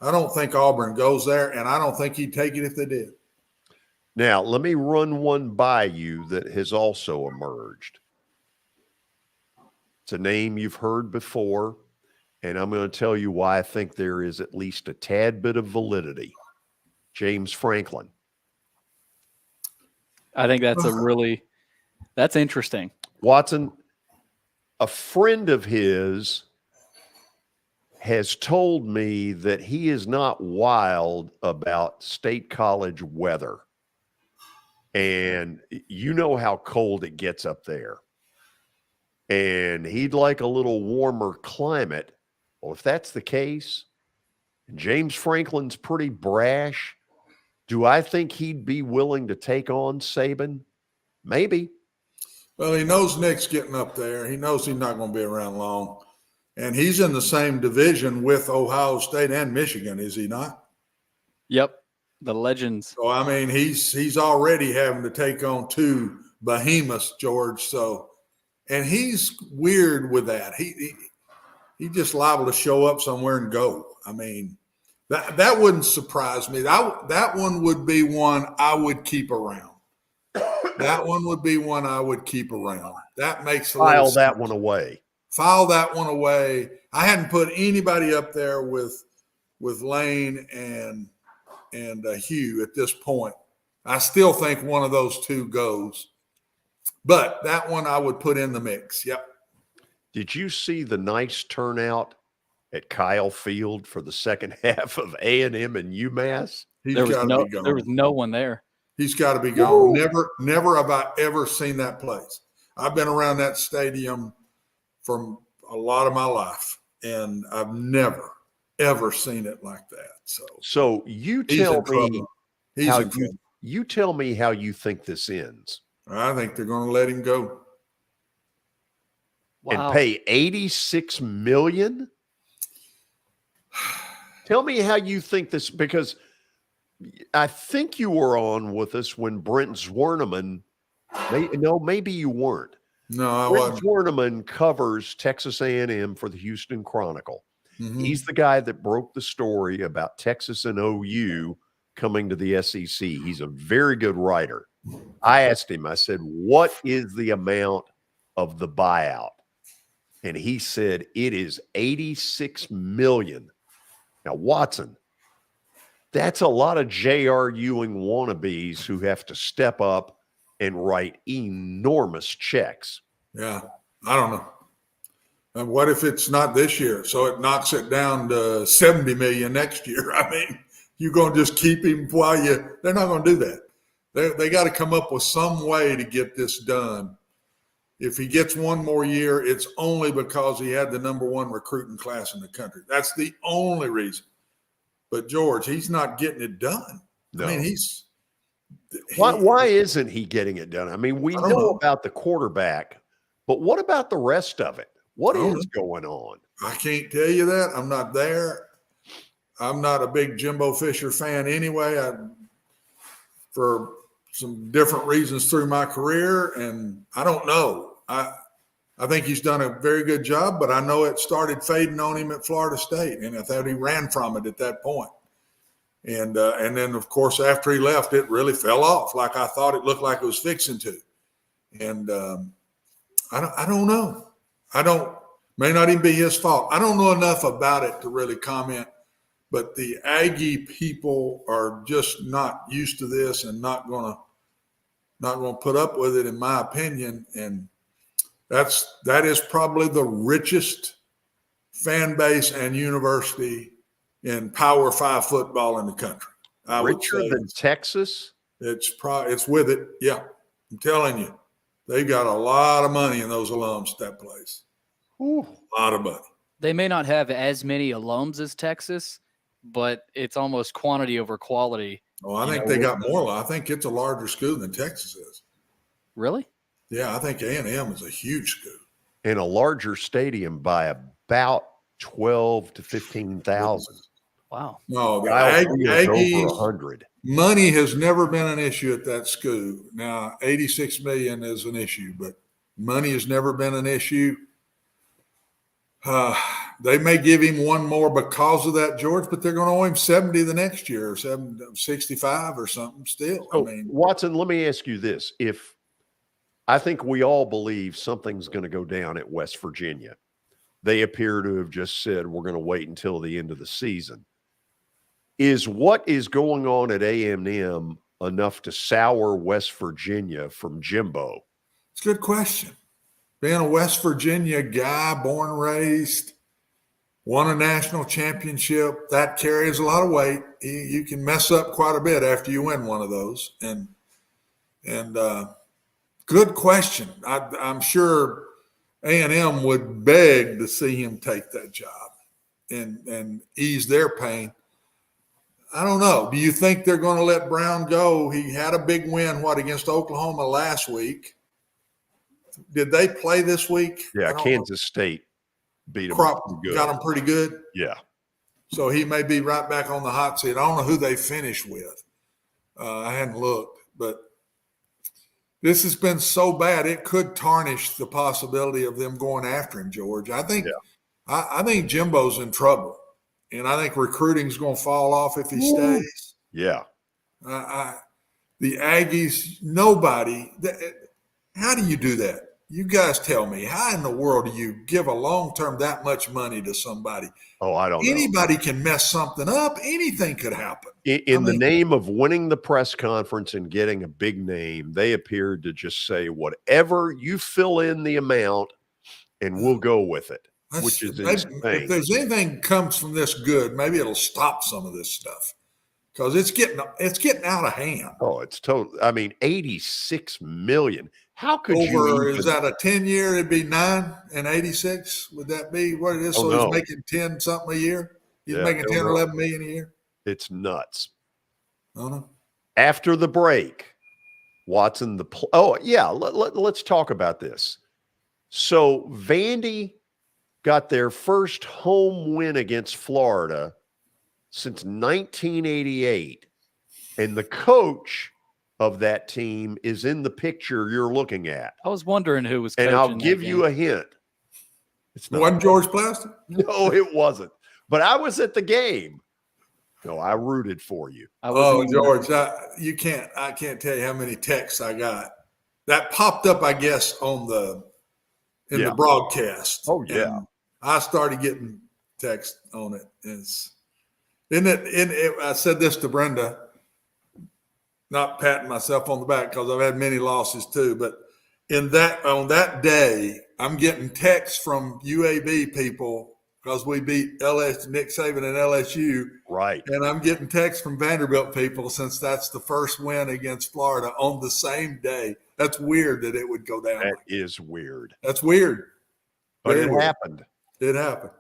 I don't think Auburn goes there, and I don't think he'd take it if they did. Now, let me run one by you that has also emerged. It's a name you've heard before, and I'm going to tell you why I think there is at least a tad bit of validity. James Franklin. I think that's interesting. Watson, a friend of his has told me that he is not wild about State College weather. And you know how cold it gets up there. and he'd like a little warmer climate. Well, if that's the case, and James Franklin's pretty brash, do I think he'd be willing to take on Saban? Maybe. Well, he knows Nick's getting up there. He knows he's not going to be around long. And he's in the same division with Ohio State and Michigan, is he not? Yep. The legends. So, I mean, he's already having to take on two behemoths, George. So, and he's weird with that. He just liable to show up somewhere and go. I mean, that wouldn't surprise me. That one would be one I would keep around. That one would be one I would keep around. That makes a file that one away. File that one away. I hadn't put anybody up there with Lane and Hugh at this point. I still think one of those two goes, but that one I would put in the mix. Yep. Did you see the nice turnout at Kyle Field for the second half of A&M and UMass? There was no one there. He's got to be gone. Never have I ever seen that place. I've been around that stadium for a lot of my life, and I've never, ever seen it like that. So you tell me you tell me how you think this ends. I think they're going to let him go. And pay $86 million? Tell me how you think this, because I think you were on with us when Brent Zwerneman, maybe you weren't. No, I Brent wasn't. Zwerneman covers Texas A&M for the Houston Chronicle. Mm-hmm. He's the guy that broke the story about Texas and OU coming to the SEC. He's a very good writer. I asked him, I said, what is the amount of the buyout? And he said, it is $86 million. Now, Watson, that's a lot of J.R. Ewing wannabes who have to step up and write enormous checks. Yeah, I don't know. And what if it's not this year? So it knocks it down to $70 million next year. I mean, you're going to just keep him while they're not going to do that. They got to come up with some way to get this done. If he gets one more year, it's only because he had the number one recruiting class in the country. That's the only reason. But George, he's not getting it done. No. I mean, why isn't he getting it done? I mean, we know about the quarterback, but what about the rest of it? What is going on? I can't tell you that. I'm not there. I'm not a big Jimbo Fisher fan anyway. For some different reasons through my career, and I don't know. I think he's done a very good job, but I know it started fading on him at Florida State, and I thought he ran from it at that point. And then, of course, after he left, it really fell off like I thought it looked like it was fixing to. And I don't know. May not even be his fault. I don't know enough about it to really comment, but the Aggie people are just not used to this and not going to put up with it, in my opinion. And that is probably the richest fan base and university in Power 5 football in the country. Richer than Texas? It's with it. Yeah. I'm telling you, they got a lot of money in those alums at that place. Ooh. A lot of money. They may not have as many alums as Texas, but it's almost quantity over quality. Oh, I think they got more. I think it's a larger school than Texas is. Really? Yeah, I think A&M is a huge school. In a larger stadium by about 12 to 15,000. Wow. No, the Aggies, over 100. Money has never been an issue at that school. Now, $86 million is an issue, but money has never been an issue. They may give him one more because of that, George, but they're going to owe him 70 the next year, or 65 or something still. Oh, Watson, let me ask you this. If I think we all believe something's going to go down at West Virginia. They appear to have just said, we're going to wait until the end of the season. Is what is going on at A&M enough to sour West Virginia from Jimbo? It's a good question. Being a West Virginia guy, born and raised, won a national championship, that carries a lot of weight. You can mess up quite a bit after you win one of those. And good question. I'm sure A&M would beg to see him take that job and ease their pain. I don't know. Do you think they're going to let Brown go? He had a big win, against Oklahoma last week. Did they play this week? Yeah, Kansas State beat them. Got them pretty good. Yeah. So he may be right back on the hot seat. I don't know who they finished with. I hadn't looked, but this has been so bad it could tarnish the possibility of them going after him, George. I think Jimbo's in trouble, and I think recruiting's going to fall off if he stays. Yeah. The Aggies, nobody. How do you do that? You guys tell me. How in the world do you give a long-term that much money to somebody? Oh, I don't know. Anybody can mess something up. Anything could happen. In the name of winning the press conference and getting a big name, they appeared to just say, whatever, you fill in the amount and we'll go with it, which is insane. If there's anything comes from this good, maybe it'll stop some of this stuff because it's getting out of hand. Oh, it's total. I mean, $86 million. How could is that a 10-year? It'd be 9 and 86. Would that be what it is? He's making 10 something a year. He's making 10 or 11 million a year. It's nuts. Uh-huh. After the break, Watson, let's talk about this. So Vandy got their first home win against Florida since 1988, and the coach of that team is in the picture you're looking at. I was wondering who was coaching. And I'll give you a hint. It's not. Wasn't George Plaster? No, it wasn't. But I was at the game. No, I rooted for you. George, I can't tell you how many texts I got. That popped up, I guess, in the broadcast. Oh, yeah. And I started getting text on it. I said this to Brenda, not patting myself on the back because I've had many losses too, but on that day, I'm getting texts from UAB people because we beat Nick Saban and LSU. Right. And I'm getting texts from Vanderbilt people since that's the first win against Florida on the same day. That's weird that it would go down. That is weird. That's weird. But it happened. It happened.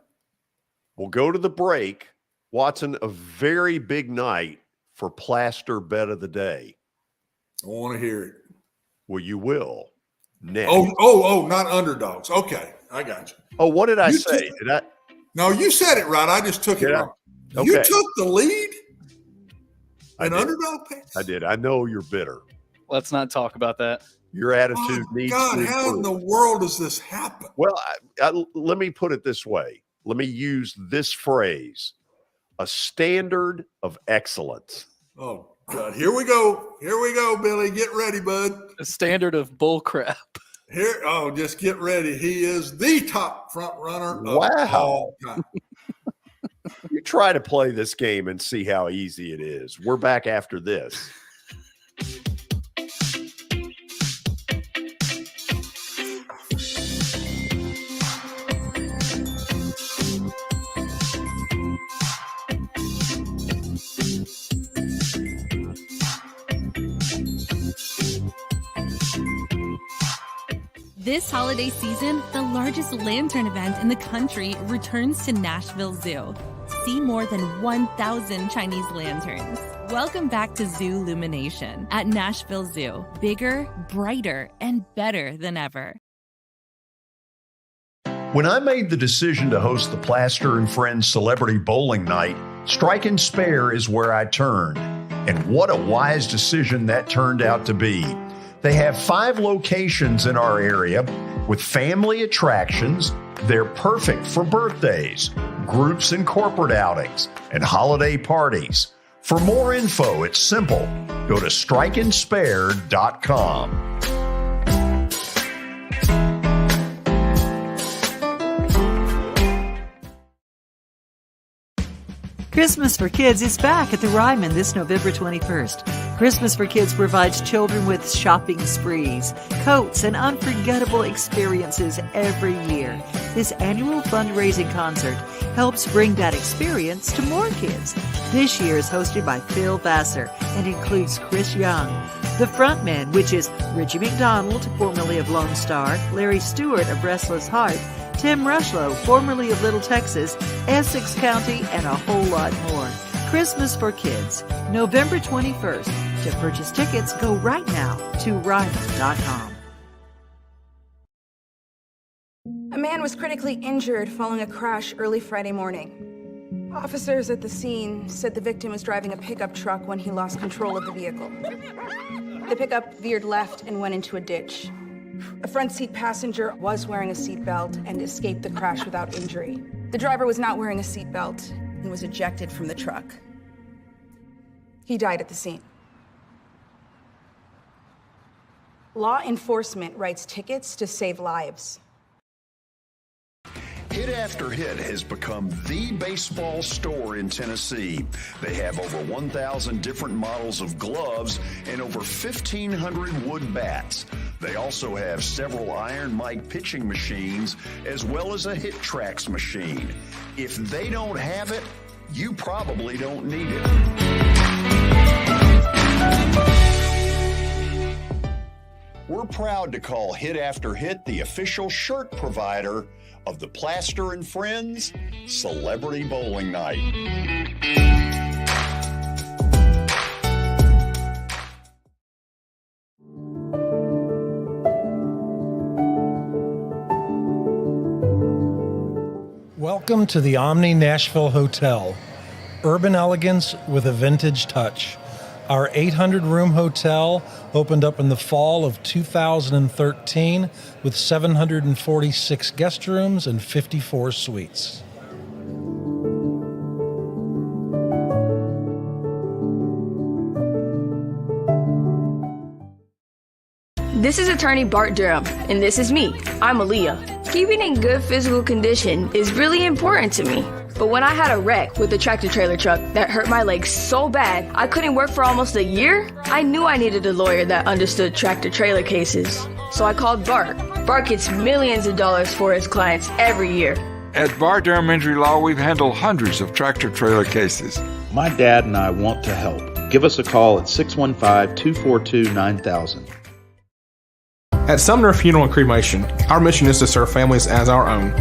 We'll go to the break. Watson, a very big night for Plaster Bet of the Day. I want to hear it. Well, you will. Next. Not underdogs. Okay, I got you. Oh, what did I say? No, you said it right. I just took it wrong. Okay. You took the lead in underdog picks? I did. I know you're bitter. Let's not talk about that. Your attitude needs to improve. How in the world does this happen? Well, let me put it this way. Let me use this phrase. A standard of excellence. Oh, God. Here we go. Here we go, Billy. Get ready, bud. A standard of bullcrap. Just get ready. He is the top front runner of all time. You try to play this game and see how easy it is. We're back after this. This holiday season, the largest lantern event in the country returns to Nashville Zoo. See more than 1,000 Chinese lanterns. Welcome back to Zoo Illumination at Nashville Zoo. Bigger, brighter, and better than ever. When I made the decision to host the Plaster and Friends Celebrity Bowling Night, Strike and Spare is where I turned. And what a wise decision that turned out to be. They have 5 locations in our area with family attractions. They're perfect for birthdays, groups and corporate outings, and holiday parties. For more info, it's simple. Go to strikeandspare.com. Christmas for Kids is back at the Ryman this November 21st. Christmas for Kids provides children with shopping sprees, coats, and unforgettable experiences every year. This annual fundraising concert helps bring that experience to more kids. This year is hosted by Phil Vassar and includes Chris Young, the frontman, which is Richie McDonald, formerly of Lone Star, Larry Stewart of Restless Heart, Tim Rushlow, formerly of Little Texas, Essex County, and a whole lot more. Christmas for Kids, November 21st. To purchase tickets, go right now to Ryman.com. A man was critically injured following a crash early Friday morning. Officers at the scene said the victim was driving a pickup truck when he lost control of the vehicle. The pickup veered left and went into a ditch. A front seat passenger was wearing a seatbelt and escaped the crash without injury. The driver was not wearing a seatbelt and was ejected from the truck. He died at the scene. Law enforcement writes tickets to save lives. Hit After Hit has become the baseball store in Tennessee. They have over 1,000 different models of gloves and over 1,500 wood bats. They also have several Iron Mike pitching machines as well as a Hit Trax machine. If they don't have it, you probably don't need it. We're proud to call Hit After Hit the official shirt provider of the Plaster and Friends Celebrity Bowling Night. Welcome to the Omni Nashville Hotel. Urban elegance with a vintage touch. Our 800-room hotel opened up in the fall of 2013 with 746 guest rooms and 54 suites. This is attorney Bart Durham, and this is me. I'm Aaliyah. Keeping in good physical condition is really important to me. But when I had a wreck with a tractor-trailer truck that hurt my legs so bad I couldn't work for almost a year, I knew I needed a lawyer that understood tractor-trailer cases. So I called Bart. Bart gets millions of dollars for his clients every year. At Bart Durham Injury Law, we've handled hundreds of tractor-trailer cases. My dad and I want to help. Give us a call at 615-242-9000. At Sumner Funeral and Cremation, our mission is to serve families as our own,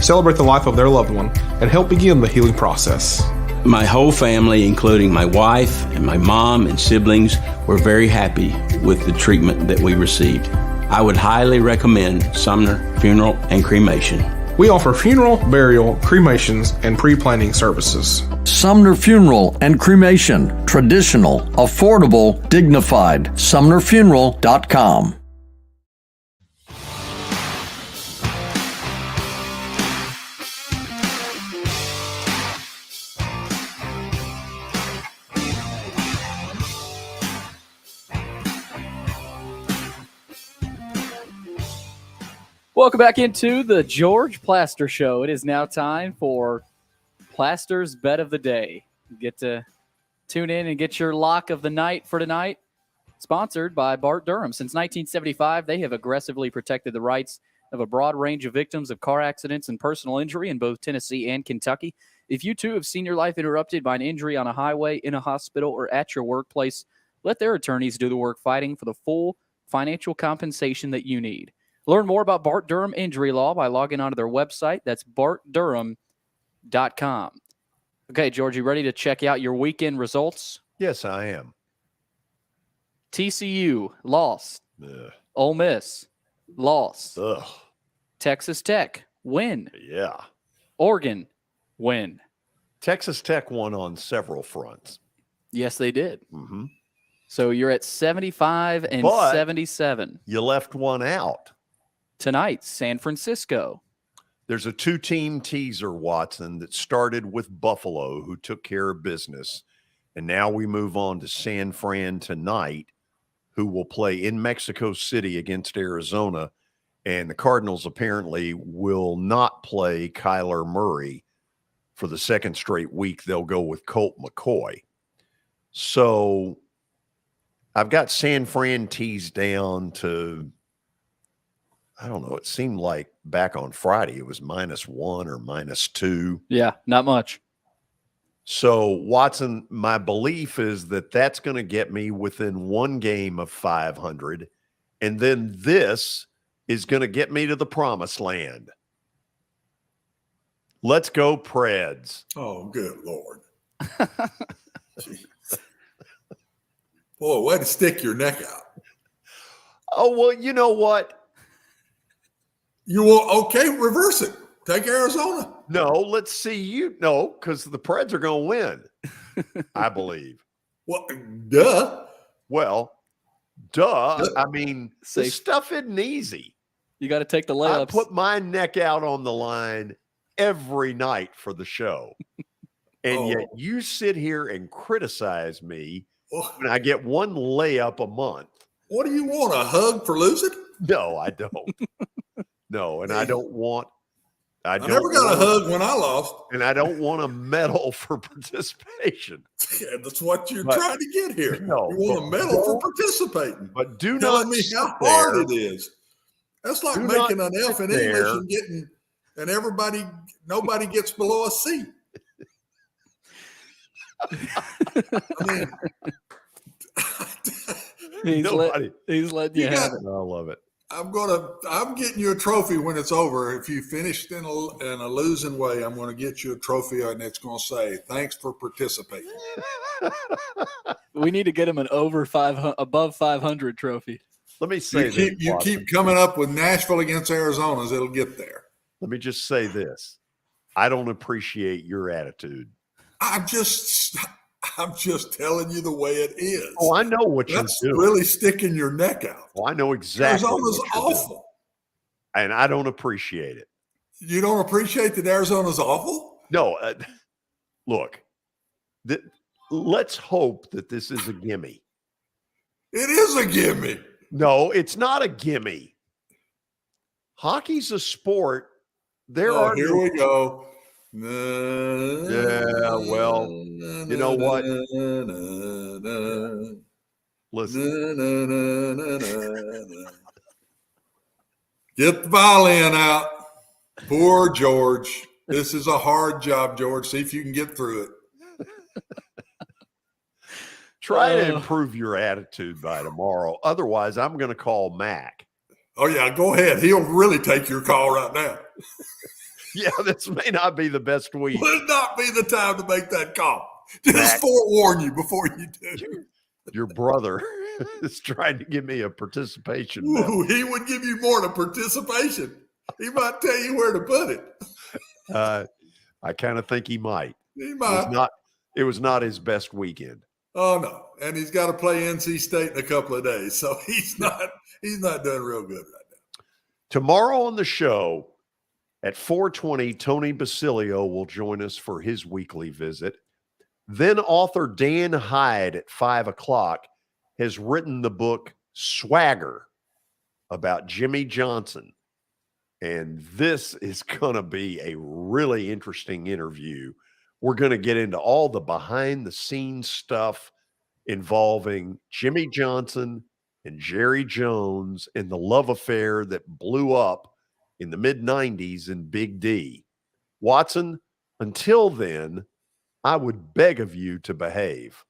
celebrate the life of their loved one, and help begin the healing process. My whole family, including my wife and my mom and siblings, were very happy with the treatment that we received. I would highly recommend Sumner Funeral and Cremation. We offer funeral, burial, cremations, and pre-planning services. Sumner Funeral and Cremation. Traditional, affordable, dignified. SumnerFuneral.com. Welcome back into the George Plaster Show. It is now time for Plaster's Bet of the Day. You get to tune in and get your lock of the night for tonight. Sponsored by Bart Durham. Since 1975, they have aggressively protected the rights of a broad range of victims of car accidents and personal injury in both Tennessee and Kentucky. If you too have seen your life interrupted by an injury on a highway, in a hospital, or at your workplace, let their attorneys do the work fighting for the full financial compensation that you need. Learn more about Bart Durham Injury Law by logging onto their website. That's bartdurham.com. Okay, George, you ready to check out your weekend results? Yes, I am. TCU lost. Ugh. Ole Miss lost. Ugh. Texas Tech win. Yeah. Oregon win. Texas Tech won on several fronts. Yes, they did. Mm-hmm. So you're at 75 and But 77. You left one out. Tonight, San Francisco. There's a two-team teaser, Watson, that started with Buffalo, who took care of business. And now we move on to San Fran tonight, who will play in Mexico City against Arizona. And the Cardinals apparently will not play Kyler Murray for the second straight week. They'll go with Colt McCoy. So I've got San Fran teased down to, I don't know, it seemed like back on Friday it was -1 or -2. Yeah, not much. So, Watson, my belief is that that's going to get me within one game of 500. And then this is going to get me to the promised land. Let's go, Preds. Oh, good Lord. Boy, way to stick your neck out. Oh, well, you know what? You will, okay, reverse it. Take Arizona. No, let's see you. No, because the Preds are going to win, I believe. Well, duh. Well, duh. I mean, this stuff isn't easy. You got to take the layups. I put my neck out on the line every night for the show. And yet you sit here and criticize me when I get one layup a month. What do you want, a hug for losing? No, I don't. No, and I don't want – I never got a hug when I lost. And I don't want a medal for participation. Yeah, that's what you're trying to get here. No, you want a medal for participating. But do telling not me how hard it is. That's like making an F in English and getting – and nobody gets below a C. I mean, he's letting you have it. I love it. I'm getting you a trophy when it's over. If you finished in a losing way, I'm going to get you a trophy and it's going to say, thanks for participating. We need to get him an above 500 trophy. Let me say you keep coming up with Nashville against Arizona's, it'll get there. Let me just say this. I don't appreciate your attitude. I'm just telling you the way it is. Oh, I know what you're doing. Really sticking your neck out. Well, I know exactly. Arizona's awful. And I don't appreciate it. You don't appreciate that Arizona's awful? No. Look, let's hope that this is a gimme. It is a gimme. No, it's not a gimme. Hockey's a sport. Here we go. Yeah, well, you know what? Listen. Get the violin out. Poor George. This is a hard job, George. See if you can get through it. Try to improve your attitude by tomorrow. Otherwise, I'm going to call Mac. Oh, yeah, go ahead. He'll really take your call right now. Yeah, this may not be the best week. Would not be the time to make that call. Just forewarn you before you do. Your brother is trying to give me a participation. Ooh, he would give you more than participation. He might tell you where to put it. I kind of think he might. He might. It was not his best weekend. Oh no, and he's got to play NC State in a couple of days, so he's not doing real good right now. Tomorrow on the show at 4:20, Tony Basilio will join us for his weekly visit. Then author Dan Hyde at 5 o'clock has written the book Swagger about Jimmy Johnson. And this is going to be a really interesting interview. We're going to get into all the behind-the-scenes stuff involving Jimmy Johnson and Jerry Jones and the love affair that blew up in the mid-90s in Big D. Watson, until then, I would beg of you to behave.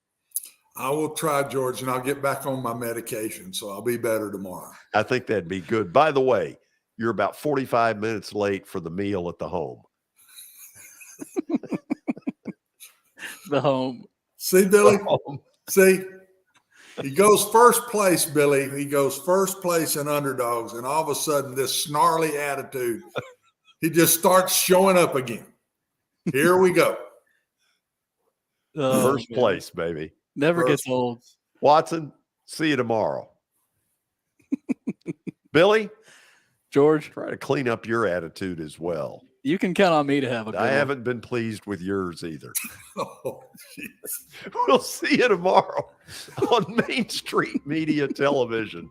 I will try, George, and I'll get back on my medication, so I'll be better tomorrow. I think that'd be good. By the way, you're about 45 minutes late for the meal at the home. The home. See, Billy? See? He goes first place, Billy. He goes first place in underdogs, and all of a sudden, this snarly attitude, he just starts showing up again. Here we go. First place, baby. Never gets old. Watson, see you tomorrow. Billy, George, try to clean up your attitude as well. You can count on me to have a good I one. haven't been pleased with yours either. Oh, jeez. We'll see you tomorrow on Main Street Media Television.